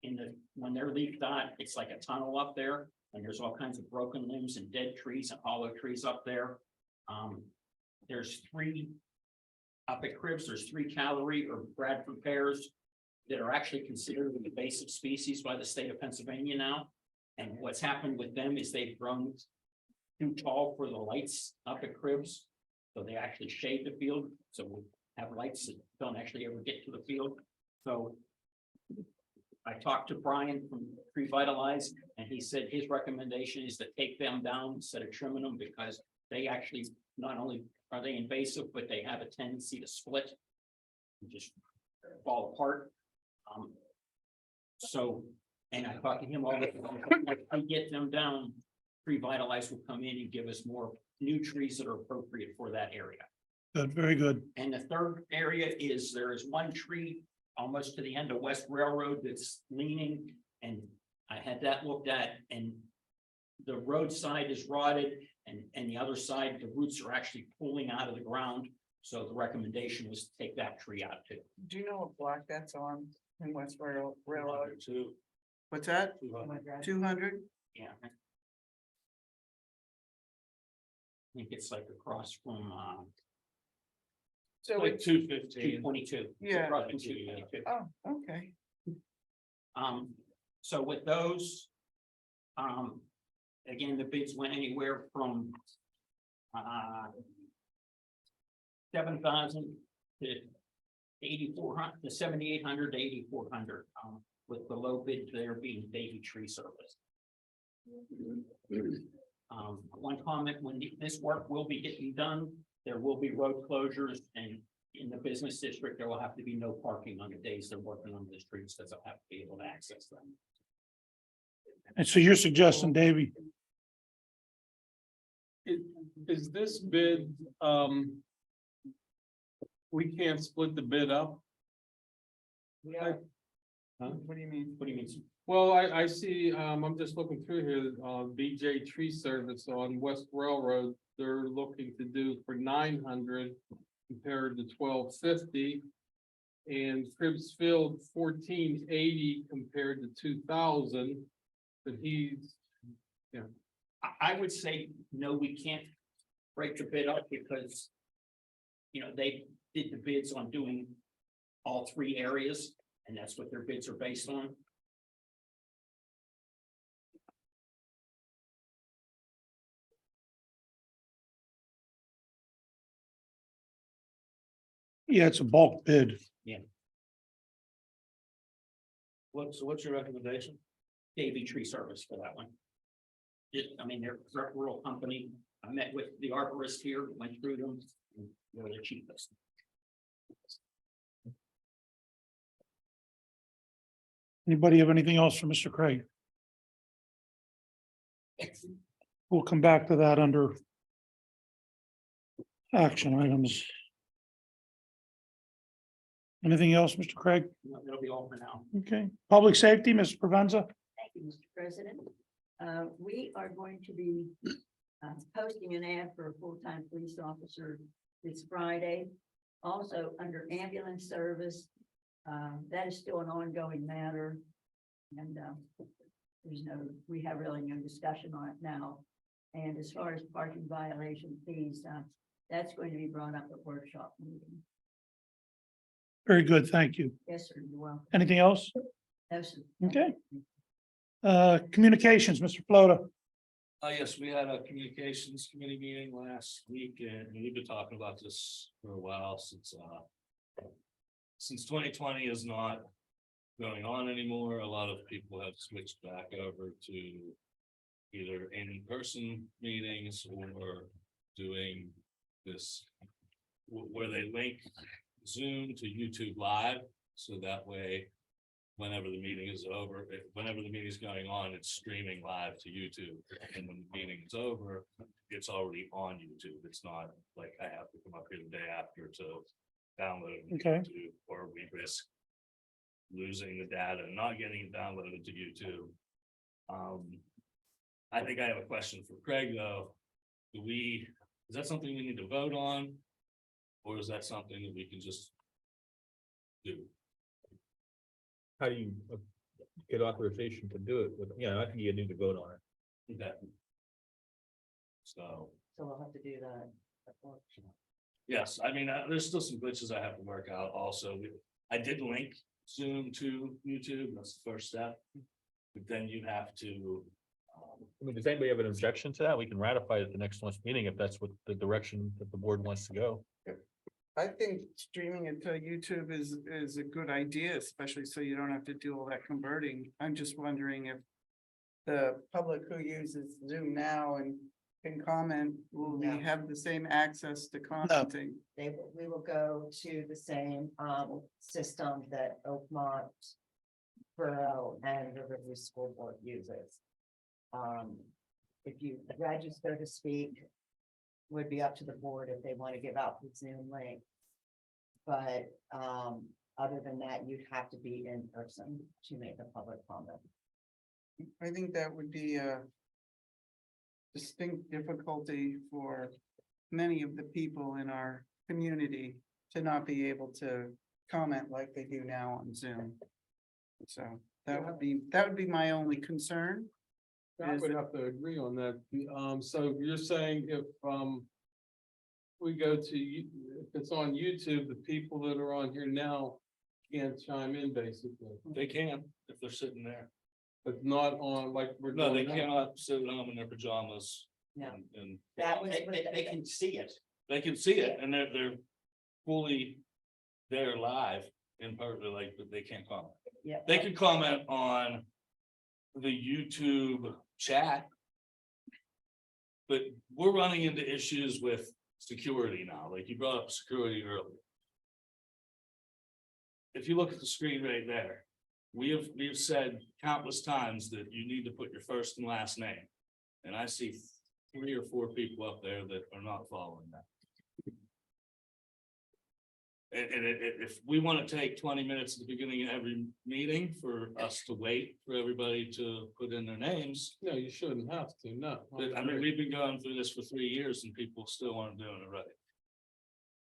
and when they're leafed out, it's like a tunnel up there, and there's all kinds of broken limbs and dead trees and hollow trees up there. There's 3 up at Cribs, there's 3 Callery or Bradford pears that are actually considered an invasive species by the state of Pennsylvania now. And what's happened with them is they've grown too tall for the lights up at Cribs. So they actually shade the field, so we have lights that don't actually ever get to the field. So I talked to Brian from Revitalize, and he said his recommendation is to take them down instead of trimming them, because they actually, not only are they invasive, but they have a tendency to split and just fall apart. So, and I talked to him all the time, if we get them down, Revitalize will come in and give us more new trees that are appropriate for that area. Good, very good. And the third area is there is one tree almost to the end of West Railroad that's leaning, and I had that looked at, and the roadside is rotted, and the other side, the roots are actually pulling out of the ground. So the recommendation was to take that tree out too. Do you know what block that's on in West Railroad? Two. What's that? 200? Yeah. I think it's like across from, So Like it's, 215. 222. Yeah. Across from 222. oh, okay. So with those, again, the bids went anywhere from, 7,000 to 8,400, to 7,800 to 8,400, with the low bid there being Davy Tree Service. One comment, when this work will be getting done, there will be road closures, and in the business district, there will have to be no parking on the days they're working on the streets, because they'll have to be able to access them. And so you're suggesting, Davey, Is this bid, we can't split the bid up? Huh? What do you mean? What do you mean? Well, I see, I'm just looking through here, BJ Tree Service on West Railroad, they're looking to do for 900 compared to 1250. And Cribbs Field 1480 compared to 2000, but he's, I would say, no, we can't break the bid up because, they did the bids on doing all three areas, and that's what their bids are based on. yeah, it's a bulk bid. What's your recommendation? Davy Tree Service for that one. They're a rural company. I met with the arborist here, went through them, and they're the cheapest. Anybody have anything else for Mr. Craig? We'll come back to that under action items. Anything else, Mr. Craig? That'll be all for now. Okay, public safety, Mr. Provenza? Thank you, Mr. President. We are going to be posting an ad for a full-time police officer this Friday. Also, under ambulance service, that is still an ongoing matter. And we have really no discussion on it now. And as far as parking violation fees, that's going to be brought up at workshop meeting. Very good, thank you. Yes, sir, you're welcome. Anything else? No, sir. Okay. Communications, Mr. Flota. Yes, we had a communications committee meeting last week and we've been talking about this for a while since 2020 is not going on anymore. A lot of people have switched back over to either in-person meetings or doing this where they link Zoom to YouTube Live. So that way, whenever the meeting is over, whenever the meeting is going on, it's streaming live to YouTube. And when the meeting is over, it's already on YouTube. It's not like I have to come up here the day after to download it to Okay. YouTube, or we risk losing the data and not getting it downloaded to YouTube. I think I have a question for Craig though. Is that something we need to vote on? Or is that something that we can just do? How do you get authorization to do it with, I think you need to vote on it. Okay. So, So we'll have to do that at workshop. yes, there's still some glitches I have to work out also. I did link Zoom to YouTube, that's the first step. But then you have to. Does anybody have an objection to that? We can ratify it at the next month's meeting if that's what the direction that the board wants to go. I think streaming it to YouTube is a good idea, especially so you don't have to do all that converting. I'm just wondering if the public who uses Zoom now and can comment, will we No. have the same access to commenting? We will go to the same system that Oakmont, Borough, and Riverview School Board uses. If you register to speak, would be up to the board if they want to give out the Zoom link. But other than that, you'd have to be in person to make a public comment. I think that would be a distinct difficulty for many of the people in our community to not be able to comment like they do now on Zoom. So that would be my only concern. I would have to agree on that. So you're saying if we go to, if it's on YouTube, the people that are on here now can't chime in basically, They can, if they're sitting there. but not on like we're No, they doing now. cannot sit at home in their pajamas. No. And That was. They can see it. they can see it and they're fully there live in person, but they can't comment. Yeah. They could comment on the YouTube chat. But we're running into issues with security now, like you brought up security earlier. If you look at the screen right there, we have said countless times that you need to put your first and last name. And I see 3 or 4 people up there that are not following that. And if we want to take 20 minutes at the beginning of every meeting for us to wait for everybody to put in their names. No, you shouldn't have to, no. But I mean, we've been going through this for 3 years and people still aren't doing it right.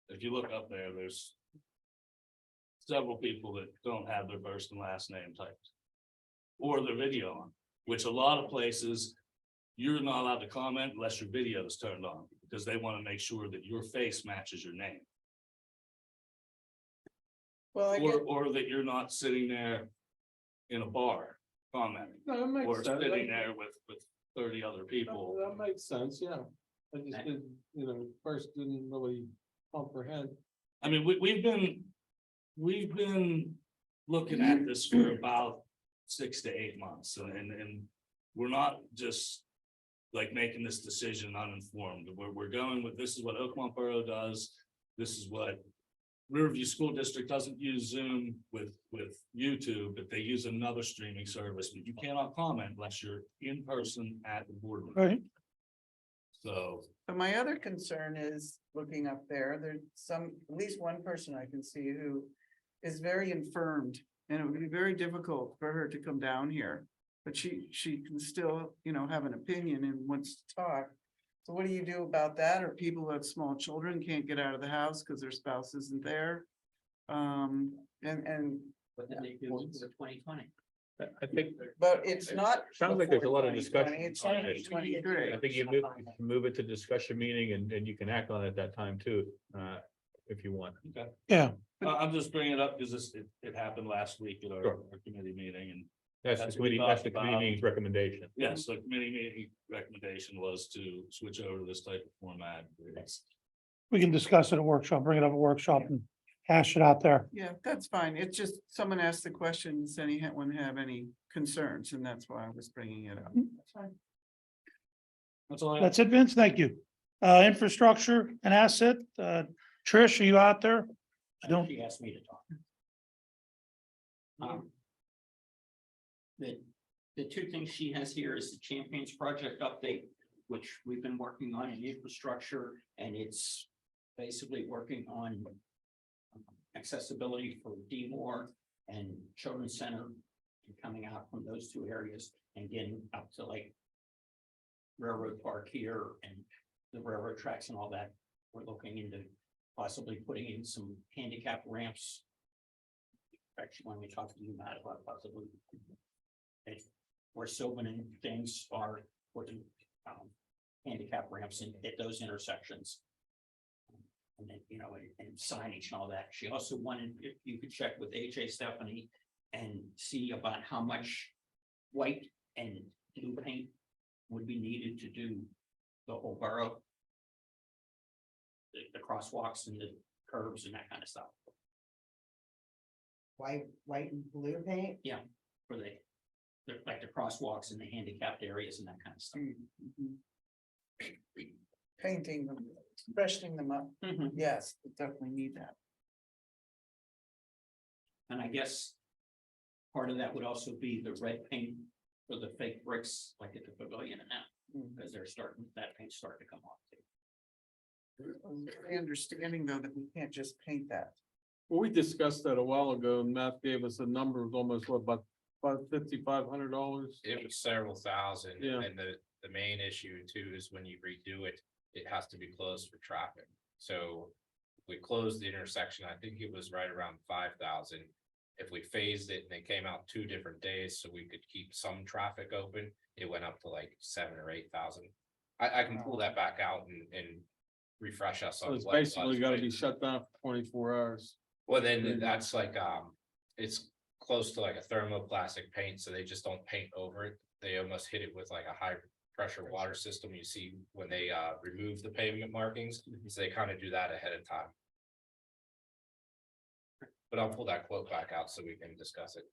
If you look up there, there's several people that don't have their first and last name typed. Or their video on, which a lot of places, you're not allowed to comment unless your video is turned on, because they want to make sure that your face matches your name. Well, Or that you're not sitting there in a bar commenting, No, that makes or sense. sitting there with 30 other people. That makes sense, yeah. I just did, first didn't really comprehend. I mean, we've been looking at this for about 6 to 8 months, and we're not just like making this decision uninformed. We're going with, this is what Oakmont Borough does. This is what Riverview School District doesn't use Zoom with YouTube, but they use another streaming service, but you cannot comment unless you're in person at the boardroom. Right. So, but my other concern is looking up there, there's at least one person I can see who is very infirmed. And it would be very difficult for her to come down here, but she can still, have an opinion and wants to talk. So what do you do about that? Or people who have small children can't get out of the house because their spouse isn't there? And But then they do it for 2020. I think, but it's not. sounds like there's a lot of before discussion 2020, It's on it. 2023. I think you move it to discussion meeting and you can act on it at that time too, if you want. Yeah, I'm just bringing it up because it happened last week at our Sure. committee meeting, and That's That's the what we committee, that's the talked committee about. meeting's recommendation. yes, the committee meeting recommendation was to switch over to this type of format. we can discuss it at workshop, bring it up at workshop and hash it out there. Yeah, that's fine. It's just someone asked the question, does anyone have any concerns? And that's why I was bringing it up. That's fine. That's all I have. That's it, Vince. Thank you. Infrastructure and asset, Trish, are you out there? I don't, She asked me to talk. The two things she has here is the Champions Project update, which we've been working on in infrastructure, and it's basically working on accessibility for D-Moore and Children's Center, and coming out from those two areas and getting up to like Railroad Park here and the railroad tracks and all that. We're looking into possibly putting in some handicap ramps. Actually, when we talk to you about possibly where Sylvan and things are putting handicap ramps in at those intersections. And then, and signage and all that. She also wanted, if you could check with AJ Stephanie and see about how much white and blue paint would be needed to do the whole borough. The crosswalks and the curbs and that kind of stuff. White and blue paint? For like the crosswalks and the handicapped areas and that kind of stuff. Painting them, freshening them up. Yes, we definitely need that. And I guess part of that would also be the red paint for the fake bricks, like at the pavilion and now, because that paint's starting to come off. My understanding though that we can't just paint that. Well, we discussed that a while ago and Matt gave us a number of almost about $5,500. It was several thousand, Yeah. and the main issue too is when you redo it, it has to be closed for traffic. So if we closed the intersection, I think it was right around 5,000. If we phased it and they came out 2 different days so we could keep some traffic open, it went up to like 7,000 or 8,000. I can pull that back out and refresh us So on it's what it basically was, gotta but- be shut down for 24 hours. Well, then that's like, it's close to like a thermoplastic paint, so they just don't paint over it. They almost hit it with like a high pressure water system you see when they remove the pavement markings. So they kind of do that ahead of time. But I'll pull that quote back out so we can discuss it.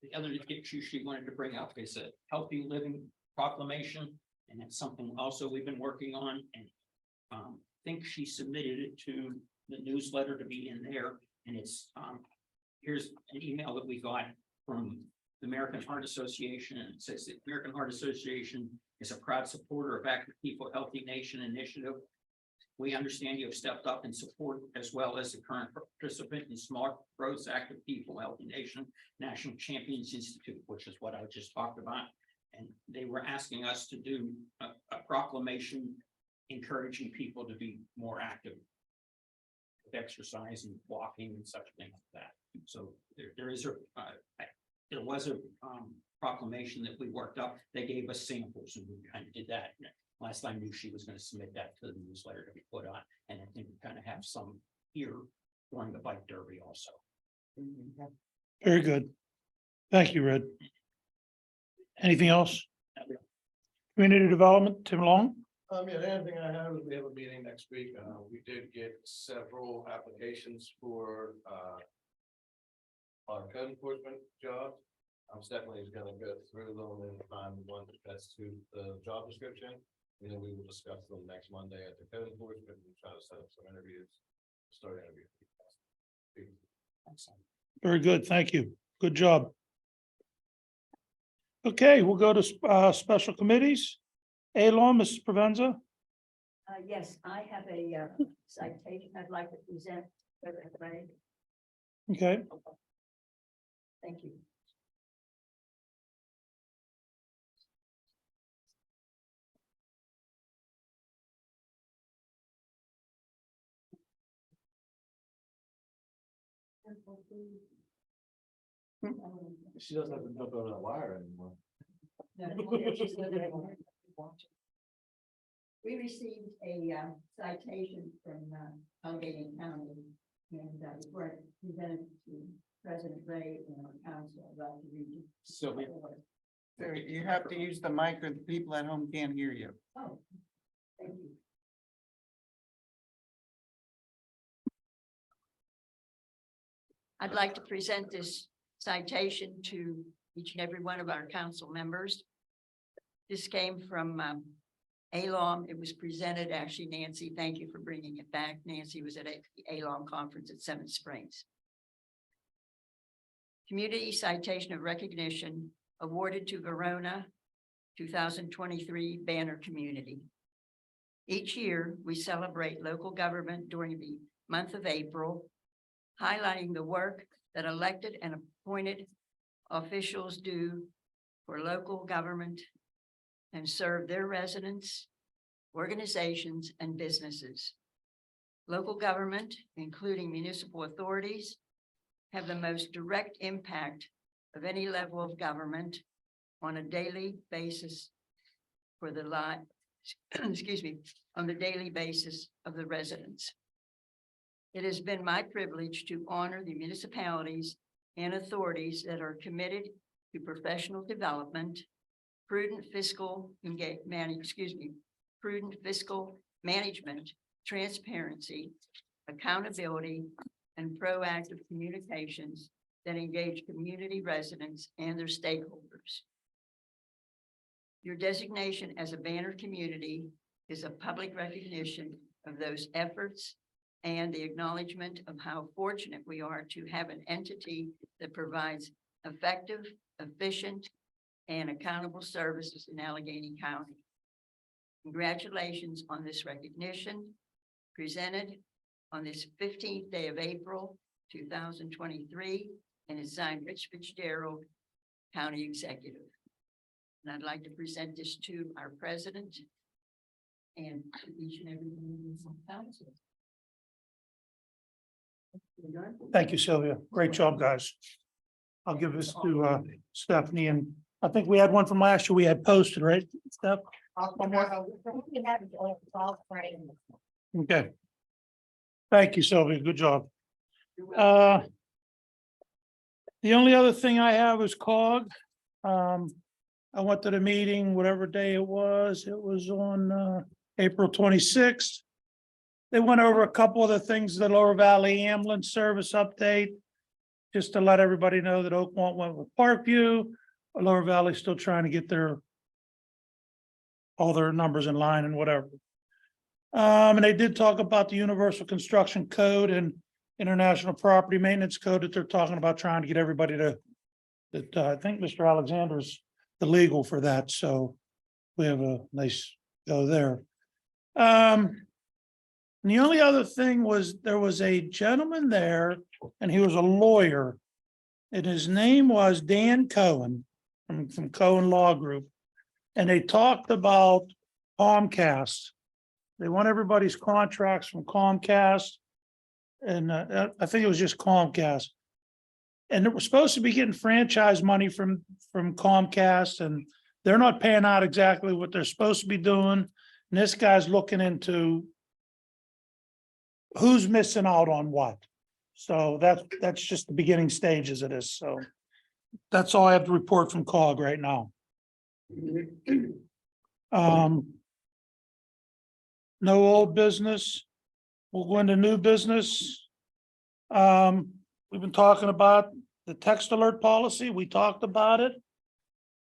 the other issue she wanted to bring up is a healthy living proclamation. And that's something also we've been working on and think she submitted it to the newsletter to be in there. And it's here's an email that we got from the American Heart Association, and it says the American Heart Association is a proud supporter of Active People Healthy Nation initiative. We understand you have stepped up in support as well as the current participant in Smart Growth Active People Healthy Nation National Champions Institute, which is what I just talked about. And they were asking us to do a proclamation encouraging people to be more active with exercise and walking and such things like that. So there was a proclamation that we worked up. They gave us samples and we kind of did that. Last I knew, she was going to submit that to the newsletter to be put on, and I think we kind of have some here during the bike derby also. Very good. Thank you, Red. Anything else? Community Development, Tim Long? Yeah, the other thing I have is we have a meeting next week. We did get several applications for our code enforcement job. Stephanie is gonna go through them and find one that best to the job description. And then we will discuss them next Monday at the code enforcement and try to set up some interviews, start interviewing. Very good, thank you. Good job. Okay, we'll go to special committees. Alon, Mrs. Provenza. Yes, I have a citation I'd like to present. Okay, Thank you. She doesn't have to jump over that wire anymore. We received a citation from Allegheny County and before I presented to President Ray and our council about the region. So we So you have to use the mic or the people at home can't hear you. Oh, thank you. I'd like to present this citation to each and every one of our council members. This came from ALOM. It was presented, actually, Nancy, thank you for bringing it back. Nancy was at the ALOM conference at Seven Springs. Community Citation of Recognition awarded to Verona 2023 Banner Community. Each year, we celebrate local government during the month of April, highlighting the work that elected and appointed officials do for local government and serve their residents, organizations, and businesses. Local government, including municipal authorities, have the most direct impact of any level of government on a daily basis for the on the daily basis of the residents. It has been my privilege to honor the municipalities and authorities that are committed to professional development, prudent fiscal management, transparency, accountability, and proactive communications that engage community residents and their stakeholders. Your designation as a banner community is a public recognition of those efforts and the acknowledgement of how fortunate we are to have an entity that provides effective, efficient, and accountable services in Allegheny County. Congratulations on this recognition presented on this 15th day of April, 2023, and it's signed Rich Fitzgerald, County Executive. And I'd like to present this to our president and to each and every one of the council. thank you, Sylvia. Great job, guys. I'll give this to Stephanie, and I think we had one from last year we had posted, right, Steph? Okay. Thank you, Sylvia. Good job. The only other thing I have is COG. I went to the meeting, whatever day it was on April 26th. They went over a couple of the things, the Lower Valley Ambulance Service update. just to let everybody know that Oakmont went with Parkview, Lower Valley still trying to get all their numbers in line and whatever. And they did talk about the Universal Construction Code and International Property Maintenance Code that they're talking about trying to get everybody to, that, I think Mr. Alexander's the legal for that, so we have a nice go there. And the only other thing was, there was a gentleman there, and he was a lawyer. And his name was Dan Cohen from Cohen Law Group. And they talked about Comcast. They want everybody's contracts from Comcast. And I think it was just Comcast. And it was supposed to be getting franchise money from Comcast, and they're not paying out exactly what they're supposed to be doing. And this guy's looking into who's missing out on what. So that's just the beginning stages of this. So that's all I have to report from COG right now. No old business. We'll go into new business. We've been talking about the text alert policy. We talked about it.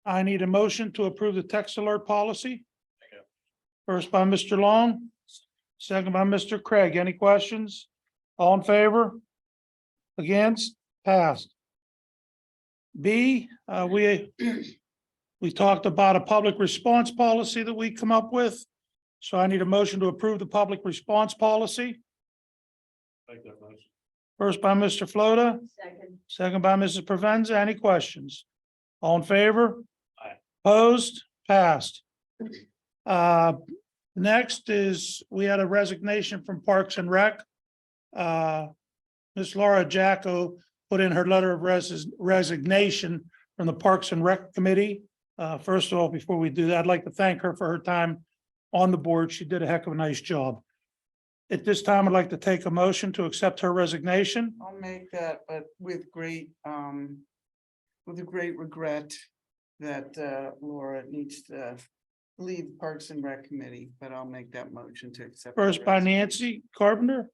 I need a motion to approve the text alert policy. First by Mr. Long, second by Mr. Craig. Any questions? All in favor? Against? Passed. B, we talked about a public response policy that we come up with. So I need a motion to approve the public response policy. Make that motion. First by Mr. Floda, second by Mrs. Provenza. Any questions? All in favor? Aye. Opposed? Passed. Next is, we had a resignation from Parks and Rec. Ms. Laura Jacko put in her letter of resignation from the Parks and Rec Committee. First of all, before we do that, I'd like to thank her for her time on the board. She did a heck of a nice job. At this time, I'd like to take a motion to accept her resignation. I'll make that, but with a great regret that Laura needs to leave Parks and Rec Committee, but I'll make that motion to accept. her First by resignation. Nancy Carpenter.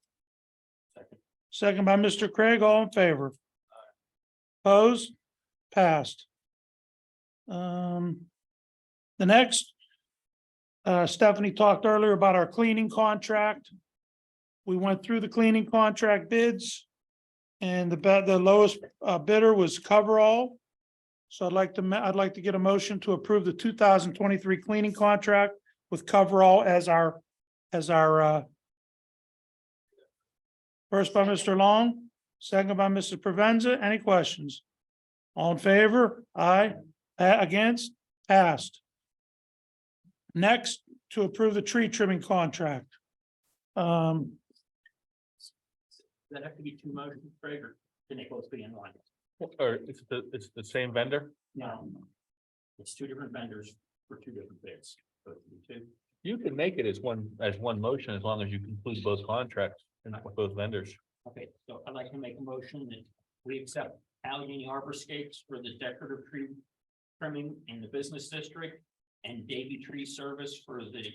Second by Mr. Craig, all in favor. Opposed? Passed. The next, Stephanie talked earlier about our cleaning contract. We went through the cleaning contract bids. And the lowest bidder was Coverall. So I'd like to get a motion to approve the 2023 cleaning contract with Coverall as our first by Mr. Long, second by Mrs. Provenza. Any questions? All in favor? Aye. Against? Passed. Next, to approve the tree trimming contract. Does that have to be two motions, Craig, or can they both be in one? Or it's the same vendor? No. It's two different vendors for two different bids. So it can be two. You can make it as one motion as long as you conclude both contracts and both vendors. Okay, so I'd like to make a motion that we accept Allegheny Arborscapes for the decorative tree trimming in the business district and Davy Tree Service for the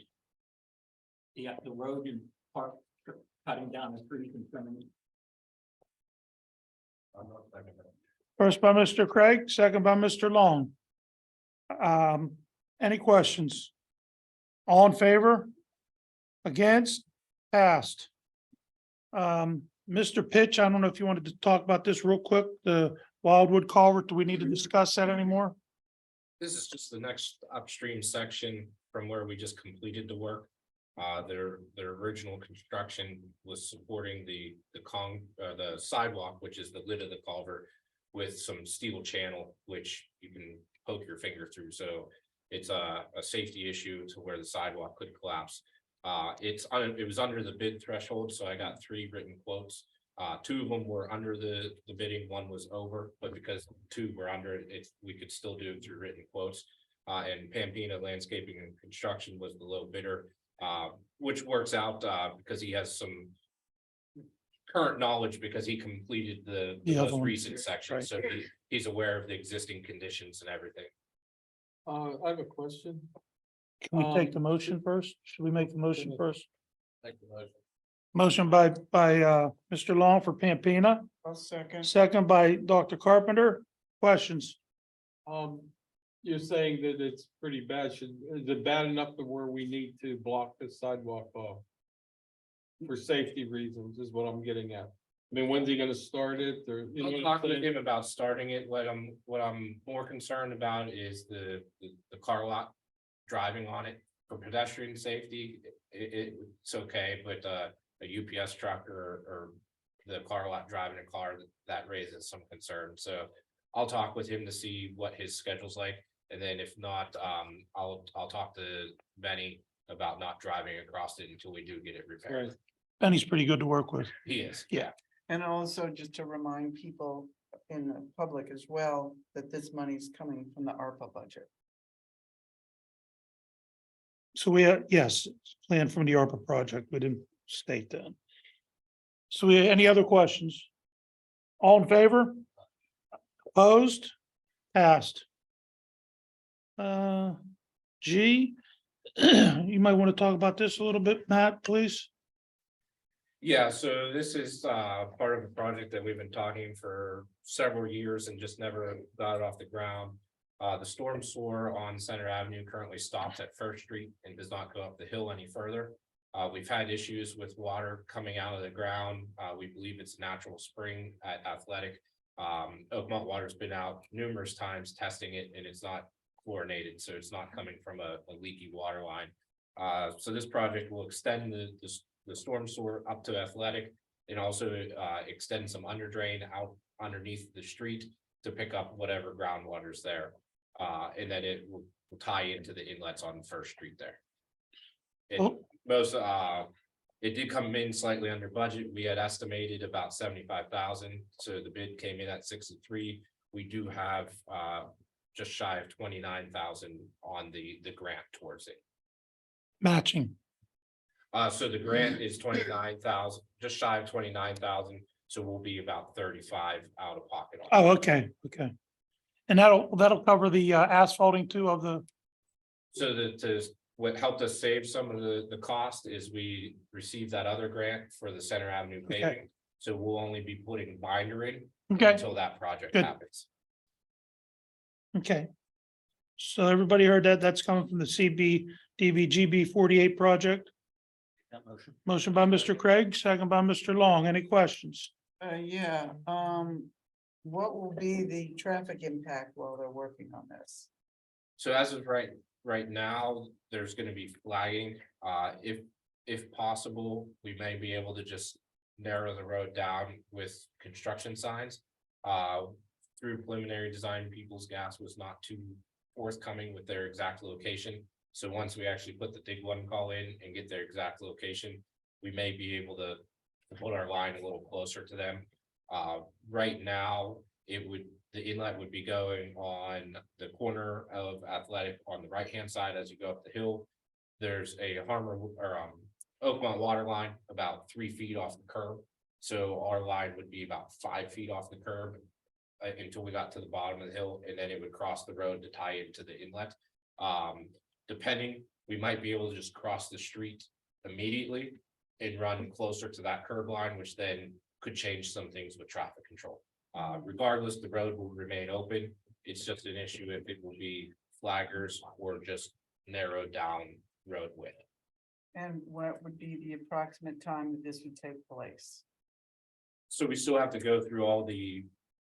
road and park cutting down the trees and trimming. First by Mr. Craig, second by Mr. Long. Any questions? All in favor? Against? Passed. Mr. Pitch, I don't know if you wanted to talk about this real quick, the Wildwood culvert. Do we need to discuss that anymore? This is just the next upstream section from where we just completed the work. Their original construction was supporting the sidewalk, which is the lid of the culvert, with some steel channel, which you can poke your finger through. So it's a safety issue to where the sidewalk could collapse. It was under the bid threshold, so I got 3 written quotes. 2 of them were under the bidding, 1 was over, but because 2 were under it, we could still do it through written quotes. And Pampina Landscaping and Construction was the low bidder, which works out because he has some current knowledge because he completed the The other most one. recent section, Right. so he's aware of the existing conditions and everything. I have a question. Can we take the motion first? Should we make the motion first? Make the motion. Motion by Mr. Long for Pampina. I'll second. second by Dr. Carpenter. Questions? You're saying that it's pretty bad. Is it bad enough to where we need to block the sidewalk off? For safety reasons is what I'm getting at. I mean, when's he gonna start it or? You know I'll what I'm talk with saying? him about starting it. What I'm more concerned about is the car lot. Driving on it for pedestrian safety, it's okay, but a UPS truck or the car lot driving a car that raises some concern. So I'll talk with him to see what his schedule's like. And then if not, I'll talk to Benny about not driving across it until we do get it repaired. Right. Benny's pretty good to work with. He is. Yeah. And also just to remind people in the public as well, that this money's coming from the ARPA budget. So we, yes, plan from the ARPA project. We didn't state that. So any other questions? All in favor? Opposed? Passed. G, you might want to talk about this a little bit, Matt, please. Yeah, so this is part of a project that we've been talking for several years and just never got it off the ground. The storm sewer on Center Avenue currently stops at First Street and does not go up the hill any further. We've had issues with water coming out of the ground. We believe it's a natural spring at Athletic. Oakmont Water's been out numerous times testing it and it's not chlorinated, so it's not coming from a leaky water line. So this project will extend the storm sewer up to Athletic and also extend some under drain out underneath the street to pick up whatever groundwater's there. And then it will tie into the inlets on First Street there. It did come in slightly under budget. We had estimated about 75,000, so the bid came in at 63. We do have just shy of 29,000 on the grant towards it. Matching. So the grant is 29,000, just shy of 29,000, so we'll be about 35 out of pocket. On Oh, okay, okay. And that'll cover the asphalting too of the, So what helped us save some of the cost is we received that other grant for the Center Avenue paving. So we'll only be putting binder in okay, until that project Good. happens. okay. So everybody heard that, that's coming from the DBGB 48 project. That motion. Motion by Mr. Craig, second by Mr. Long. Any questions? Yeah, what will be the traffic impact while they're working on this? So as of right now, there's gonna be flagging. If possible, we may be able to just narrow the road down with construction signs. Through preliminary design, People's Gas was not too forthcoming with their exact location. So once we actually put the dig one call in and get their exact location, we may be able to put our line a little closer to them. Right now, the inlet would be going on the corner of Athletic on the right-hand side as you go up the hill. There's a Oakmont water line about 3 feet off the curb. So our line would be about 5 feet off the curb until we got to the bottom of the hill, and then it would cross the road to tie into the inlet. Depending, we might be able to just cross the street immediately and run closer to that curb line, which then could change some things with traffic control. Regardless, the road will remain open. It's just an issue if it will be flaggers or just narrowed down road width. And what would be the approximate time that this would take place? So we still have to go through all the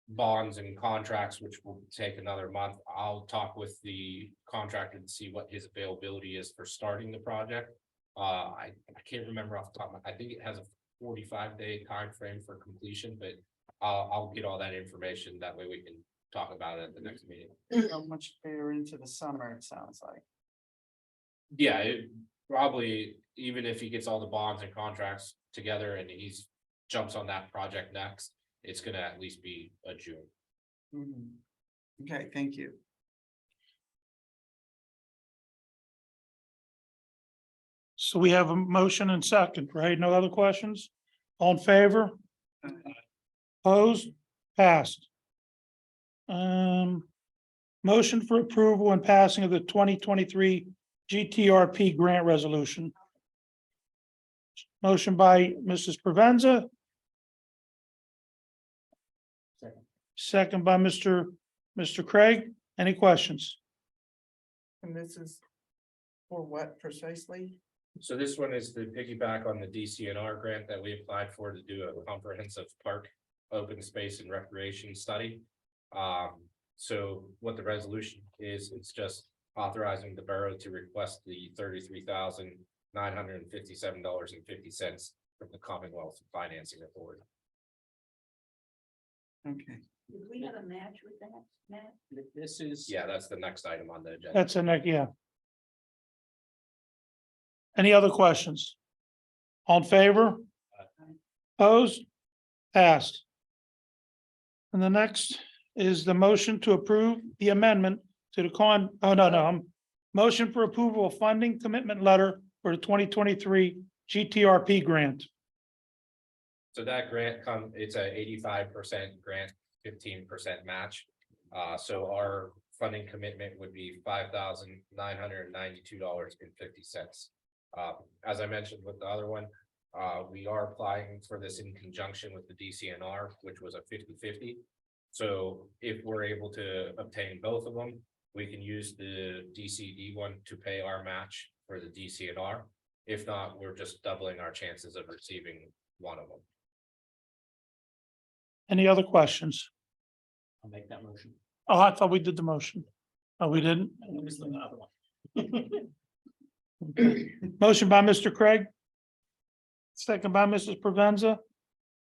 bonds and contracts, which will take another month. I'll talk with the contractor and see what his availability is for starting the project. I can't remember off the top of my, I think it has a 45-day time frame for completion, but I'll get all that information. That way we can talk about it at the next meeting. How much they're into the summer, it sounds like. Yeah, it probably, even if he gets all the bonds and contracts together and he's jumps on that project next, it's gonna at least be a June. Okay, thank you. So we have a motion and second, right? No other questions? All in favor? Opposed? Passed. Motion for approval and passing of the 2023 GTRP grant resolution. Motion by Mrs. Provenza. second by Mr. Craig. Any questions? And this is for what precisely? So this one is the piggyback on the DCNR grant that we applied for to do a comprehensive park, open space and recreation study. So what the resolution is, it's just authorizing the borough to request the $33,957.50 from the Commonwealth Financing Authority. Okay. Did we have a match with that, Matt? This is. Yeah, that's the next item on the agenda. That's a neck, yeah. Any other questions? All in favor? Opposed? Passed. And the next is the motion to approve the amendment to the motion for approval of funding commitment letter for the 2023 GTRP grant. So that grant it's a 85% grant, 15% match. So our funding commitment would be $5,992.50. As I mentioned with the other one, we are applying for this in conjunction with the DCNR, which was a 50-50. So if we're able to obtain both of them, we can use the DCD one to pay our match for the DCNR. If not, we're just doubling our chances of receiving one of them. Any other questions? I'll make that motion. Oh, I thought we did the motion. Oh, we didn't? It was the other one. Motion by Mr. Craig. Second by Mrs. Provenza.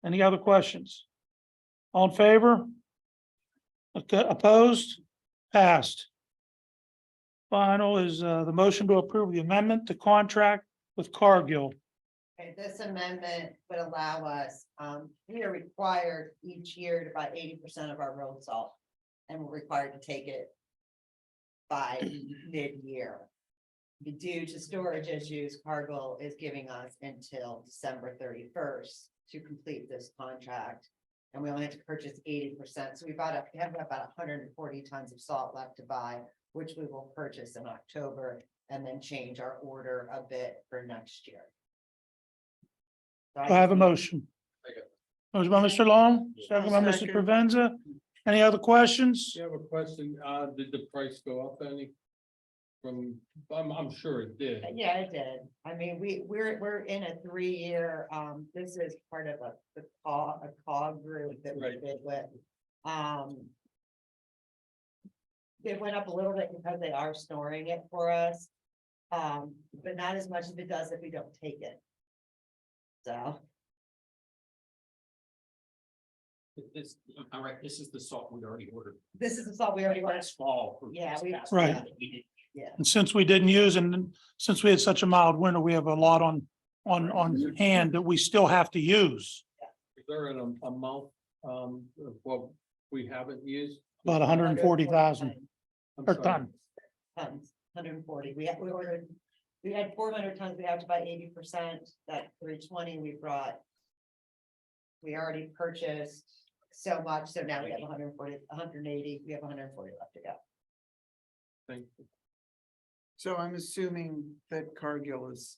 Any other questions? All in favor? Opposed? Passed. Final is the motion to approve the amendment to contract with Cargill. Okay, this amendment would allow us, we are required each year to buy 80% of our road salt. And we're required to take it by mid-year. Due to storage issues, Cargill is giving us until December 31st to complete this contract. And we only have to purchase 80%. So we have about 140 tons of salt left to buy, which we will purchase in October and then change our order a bit for next year. So I have a motion. Motion by Mr. Long, second by Mr. Second. Provenza. Any other questions? You have a question, did the price go up any? From, I'm sure it did. Yeah, it did. I mean, we're in a 3-year, this is part of a COG group that we Right. did with. It went up a little bit because they are storing it for us. But not as much as it does if we don't take it. So, This, all right, this is the salt we already ordered. this is the salt we already ordered. Last fall. for Yeah, this we- past Right. year that we did. And since we didn't use and since we had such a mild winter, we have a lot on hand that we still have to use. Is there an amount, of what we haven't used? About 140,000 I'm per sorry. ton. Tons, 140. We ordered, we had 400 tons, we have to buy 80%, that 320 we brought. We already purchased so much, so now we have 140, 180, we have 140 left to go. Thank you. So I'm assuming that Cargill is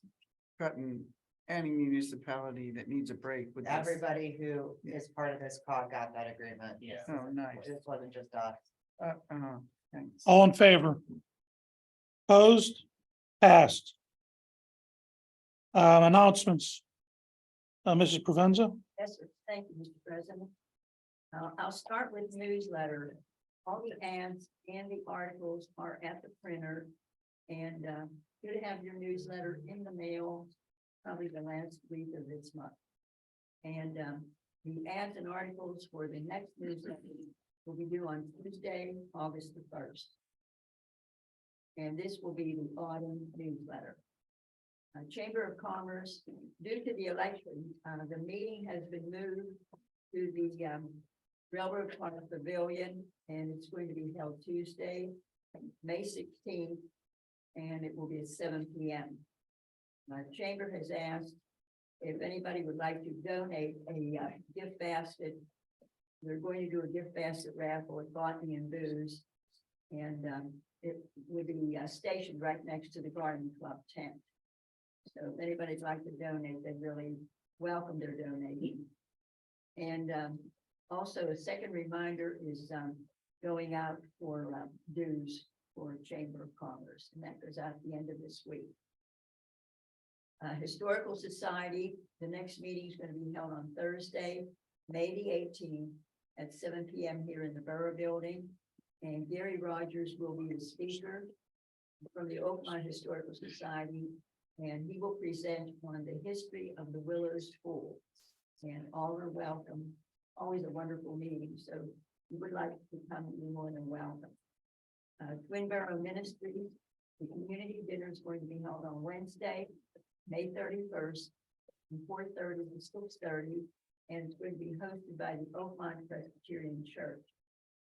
cutting any municipality that needs a break with this. Everybody who is part of this COG got that agreement. Yeah. Oh, nice. This wasn't just us. Thanks. All in favor? Opposed? Passed. Announcements. Mrs. Provenza? Yes, sir. Thank you, Mr. President. I'll start with newsletter. All the ads and the articles are at the printer. And you'll have your newsletter in the mail, probably the last week of this month. And the ads and articles for the next newsletter will be due on Tuesday, August the 1st. And this will be the autumn newsletter. Chamber of Commerce, due to the election, the meeting has been moved to the Railroad Park Pavilion, and it's going to be held Tuesday, May 16th, and it will be at 7 p.m. My chamber has asked if anybody would like to donate a gift basket. They're going to do a gift basket raffle at Botany and Booze, and it would be stationed right next to the Garden Club tent. So if anybody'd like to donate, they're really welcome their donation. And Also, a second reminder is, going out for, dues for Chamber of Commerce, and that goes out at the end of this week. Historical Society, the next meeting is gonna be held on Thursday, May the 18th at 7 PM here in the Borough Building. And Gary Rogers will be the speaker from the Oakmont Historical Society, and he will present on the history of the Willows Pool. And all are welcome. Always a wonderful meeting, so if you would like to come, you're more than welcome. Twin Borough Ministries, the community dinner is going to be held on Wednesday, May 31st, from 4:30 to 6:30, and it's going to be hosted by the Oakmont Presbyterian Church.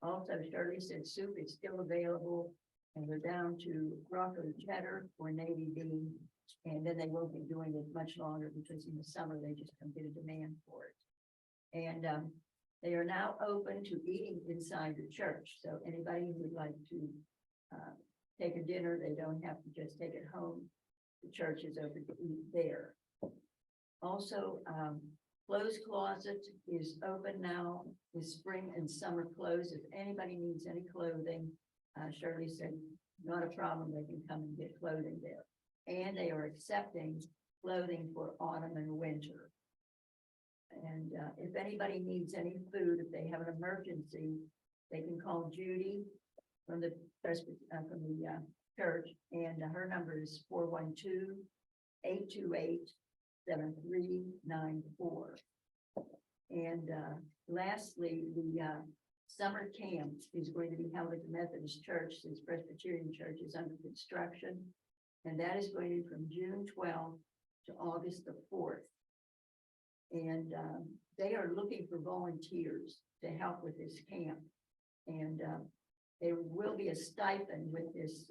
Also, Shirley said soup is still available, and we're down to broccoli cheddar or navy bean. And then they won't be doing it much longer because in the summer, they just don't get a demand for it. And they are now open to eating inside the church. So anybody who would like to take a dinner, they don't have to just take it home. The church is open to eat there. Also, clothes closet is open now with spring and summer clothes. If anybody needs any clothing, Shirley said, not a problem, they can come and get clothing there. And they are accepting clothing for autumn and winter. And if anybody needs any food, if they have an emergency, they can call Judy from the church, and her number is 412-828-7394. And lastly, the summer camp is going to be held at the Methodist Church, since Presbyterian Church is under construction. And that is going to be from June 12th to August the 4th. And they are looking for volunteers to help with this camp. And there will be a stipend with this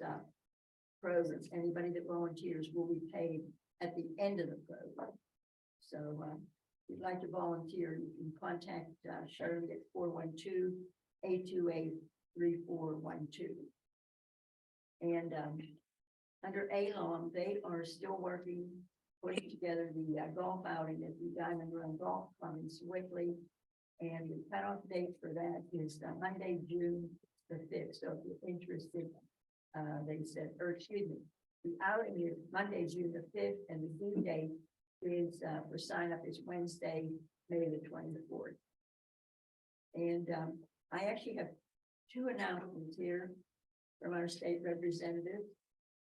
program. Anybody that volunteers will be paid at the end of the program. So if you'd like to volunteer, you can contact Shirley at 412-828-3412. And under ALOM, they are still working, putting together the golf outing at the Diamond Run Golf Club in Sewickley. And the cutoff date for that is Monday, June the 5th. So if you're interested, they said, or excuse me, the outing is Monday, June the 5th, and the due date is for sign up is Wednesday, May the 24th. And I actually have two announcements here from our state representative,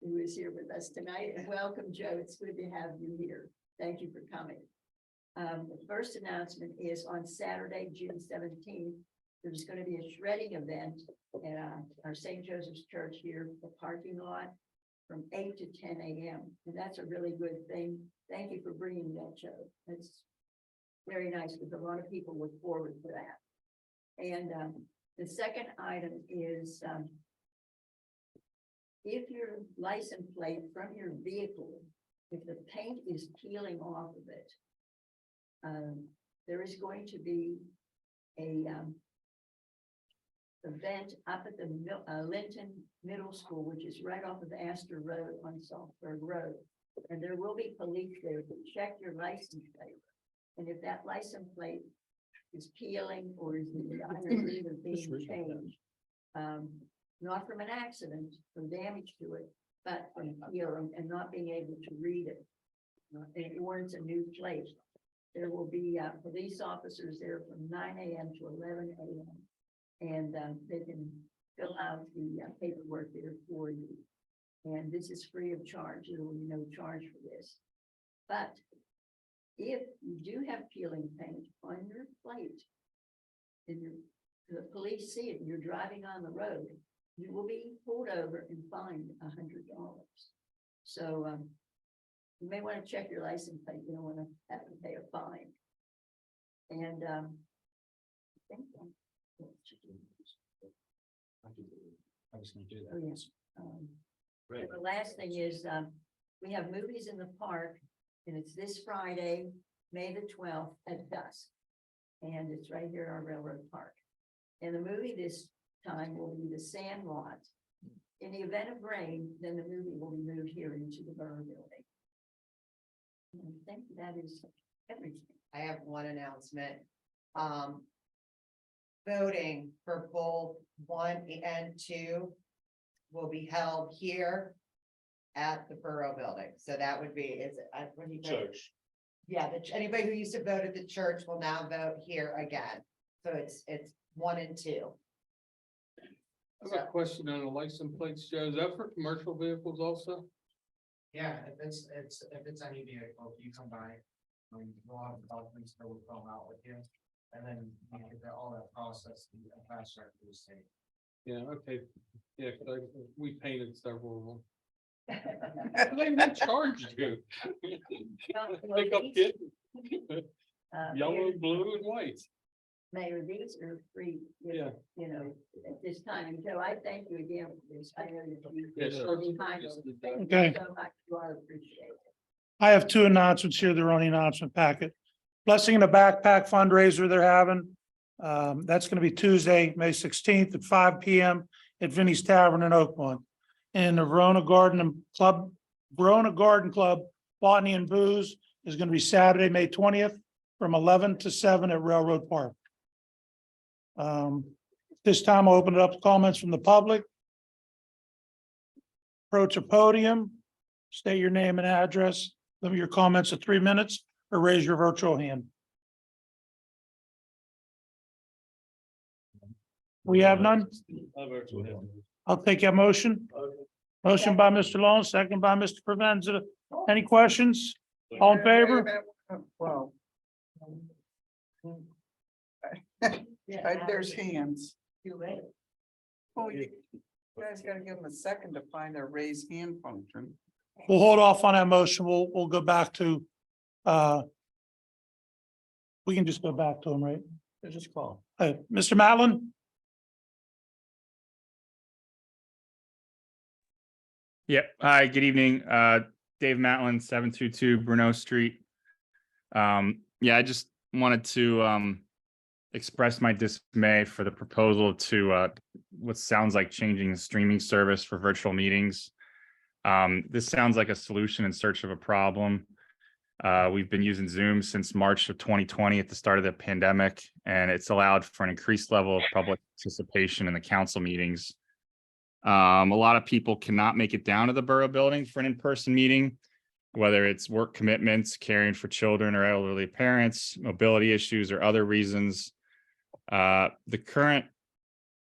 who is here with us tonight. And welcome, Joe. It's good to have you here. Thank you for coming. The first announcement is on Saturday, June 17th. There's going to be a shredding event at our St. Joseph's Church here, the parking lot, from 8 to 10 a.m. And that's a really good thing. Thank you for bringing that, Joe. That's very nice, because a lot of people look forward to that. And the second item is if your license plate from your vehicle, if the paint is peeling off of it, there is going to be a event up at the Linton Middle School, which is right off of Astor Road on Salzburg Road. And there will be police there to check your license plate. And if that license plate is peeling or is either being changed, not from an accident or damage to it, but from peeling and not being able to read it, and it warrants a new plate. There will be police officers there from 9 a.m. to 11 a.m. And they can fill out the paperwork there for you. And this is free of charge. There will be no charge for this. But if you do have peeling paint on your plate, and the police see it, and you're driving on the road, you will be pulled over and fined $100. So you may want to check your license plate. You don't want to have to pay a fine. And I think I was gonna do oh, yes. And the last thing is, we have movies in the park, and it's this Friday, May the 12th at dusk. And it's right here in our railroad park. And the movie this time will be The Sandlot. In the event of rain, then the movie will be moved here into the Borough Building. And I think that is everything. I have one announcement. voting for both 1 and 2 will be held here at the Borough Building. So that would be, is it, what do you think? Church. Yeah, anybody who used to vote at the church will now vote here again. So it's 1 and 2. I have a question on the license plates, Joe. Is that for commercial vehicles also? Yeah, if it's any vehicle, you come by, we'll have documents that will come out with you. And then you get all that process, and fast track through the state. Yeah, okay. Yeah, 'cause we painted several of them. They even charged you. Pick up kids. Yellow, blue and white. Mayor, these are free, Yeah. you know, at this time. So I thank you again for this. I know that you. Yeah, sure. Behind us. Thank you Okay. so much. You are appreciated. I have 2 announcements here. They're on the announcement packet. Blessing in the Backpack fundraiser they're having. That's going to be Tuesday, May 16th at 5 PM at Vinnie's Tavern in Oakmont. And the Verona Garden Club, Botany and Booze is going to be Saturday, May 20th from 11 to 7 at Railroad Park. This time I'll open it up to comments from the public. Approach a podium, state your name and address, limit your comments to 3 minutes, or raise your virtual hand. We have none? I'll take your motion. Motion by Mr. Long, second by Mr. Provenza. Any questions? All in favor? Well. There's hands. Too late. Oh, you guys gotta give them a second to find their raise hand function. We'll hold off on that motion. We'll go back to, we can just go back to them, right? Just call. Mr. Matlin? Yep. Hi, good evening. Dave Matlin, 722 Bruneau Street. Yeah, I just wanted to express my dismay for the proposal to what sounds like changing the streaming service for virtual meetings. This sounds like a solution in search of a problem. We've been using Zoom since March of 2020 at the start of the pandemic, and it's allowed for an increased level of public participation in the council meetings. A lot of people cannot make it down to the Borough Building for an in-person meeting, whether it's work commitments, caring for children or elderly parents, mobility issues, or other reasons. The current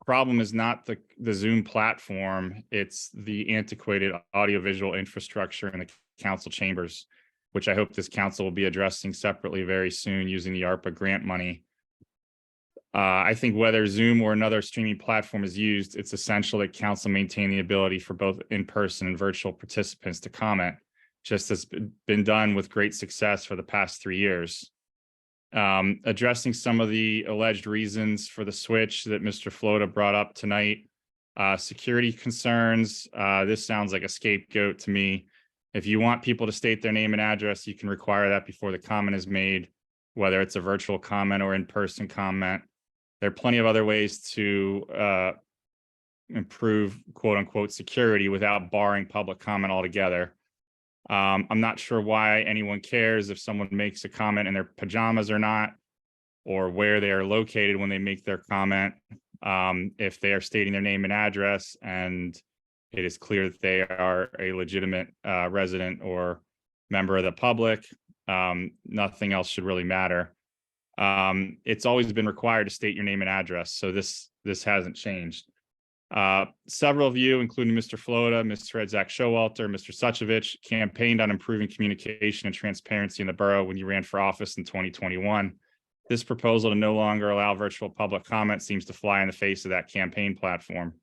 problem is not the Zoom platform, it's the antiquated audiovisual infrastructure in the council chambers, which I hope this council will be addressing separately very soon using the ARPA grant money. I think whether Zoom or another streaming platform is used, it's essential that council maintain the ability for both in-person and virtual participants to comment, just as been done with great success for the past 3 years. Addressing some of the alleged reasons for the switch that Mr. Floda brought up tonight, security concerns, this sounds like a scapegoat to me. If you want people to state their name and address, you can require that before the comment is made, whether it's a virtual comment or in-person comment. There are plenty of other ways to improve quote unquote security without barring public comment altogether. I'm not sure why anyone cares if someone makes a comment in their pajamas or not, or where they are located when they make their comment. If they are stating their name and address and it is clear that they are a legitimate resident or member of the public, nothing else should really matter. It's always been required to state your name and address, so this hasn't changed. Several of you, including Mr. Floda, Mr. Redzak Showalter, Mr. Suchovich, campaigned on improving communication and transparency in the borough when you ran for office in 2021. This proposal to no longer allow virtual public comment seems to fly in the face of that campaign platform.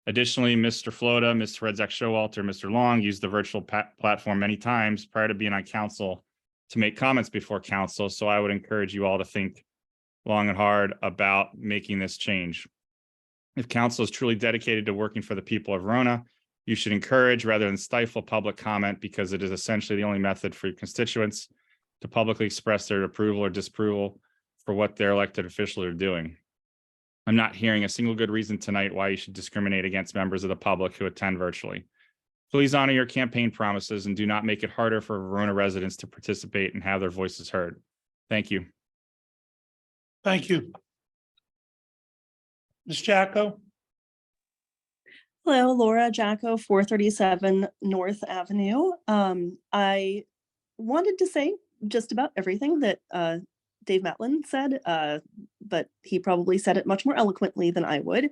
Additionally, Mr. Floda, Mr. Redzak Showalter, Mr. Long used the virtual platform many times prior to being on council to make comments before council, so I would encourage you all to think long and hard about making this change. If council is truly dedicated to working for the people of Verona, you should encourage rather than stifle public comment, because it is essentially the only method for your constituents to publicly express their approval or disapproval for what their elected officials are doing. I'm not hearing a single good reason tonight why you should discriminate against members of the public who attend virtually. Please honor your campaign promises and do not make it harder for Verona residents to participate and have their voices heard. Thank you. Thank you. Ms. Jacko? Hello, Laura Jacko, 437 North Avenue. I wanted to say just about everything that Dave Matlin said, but he probably said it much more eloquently than I would.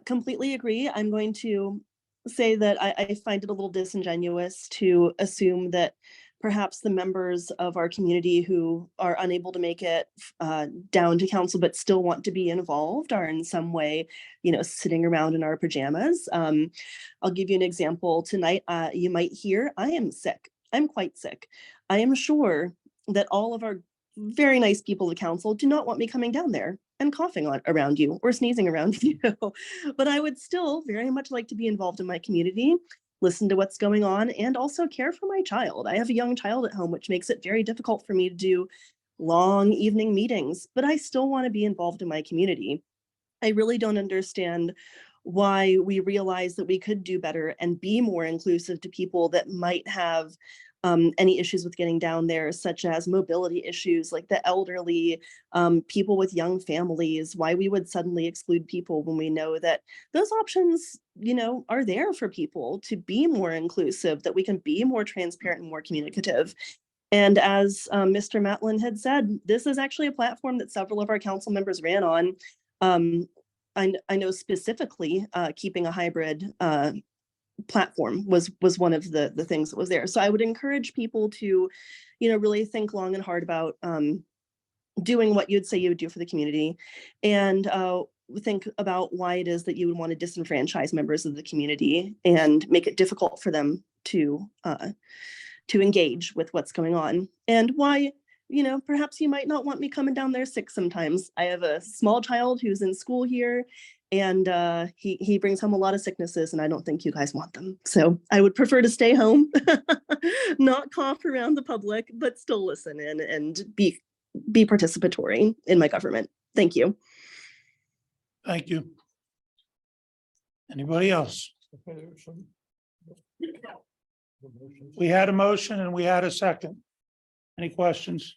Completely agree. I'm going to say that I find it a little disingenuous to assume that perhaps the members of our community who are unable to make it down to council but still want to be involved are in some way, sitting around in our pajamas. I'll give you an example. Tonight, you might hear I am sick. I'm quite sick. I am sure that all of our very nice people of council do not want me coming down there and coughing around you or sneezing around you. But I would still very much like to be involved in my community, listen to what's going on, and also care for my child. I have a young child at home, which makes it very difficult for me to do long evening meetings, but I still want to be involved in my community. I really don't understand why we realize that we could do better and be more inclusive to people that might have any issues with getting down there, such as mobility issues like the elderly, people with young families, why we would suddenly exclude people when we know that those options, are there for people to be more inclusive, that we can be more transparent and more communicative. And as Mr. Matlin had said, this is actually a platform that several of our council members ran on. I know specifically keeping a hybrid platform was one of the things that was there. So I would encourage people to, really think long and hard about doing what you'd say you would do for the community, and think about why it is that you would want to disenfranchise members of the community and make it difficult for them to engage with what's going on, and why perhaps you might not want me coming down there sick sometimes. I have a small child who's in school here, and he brings home a lot of sicknesses, and I don't think you guys want them. So I would prefer to stay home, not cough around the public, but still listen in and be participatory in my government. Thank you. Thank you. Anybody else? We had a motion and we had a second. Any questions?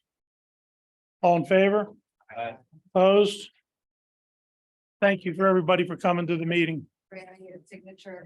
All in favor? Opposed? Thank you for everybody for coming to the meeting. Brandon, your signature.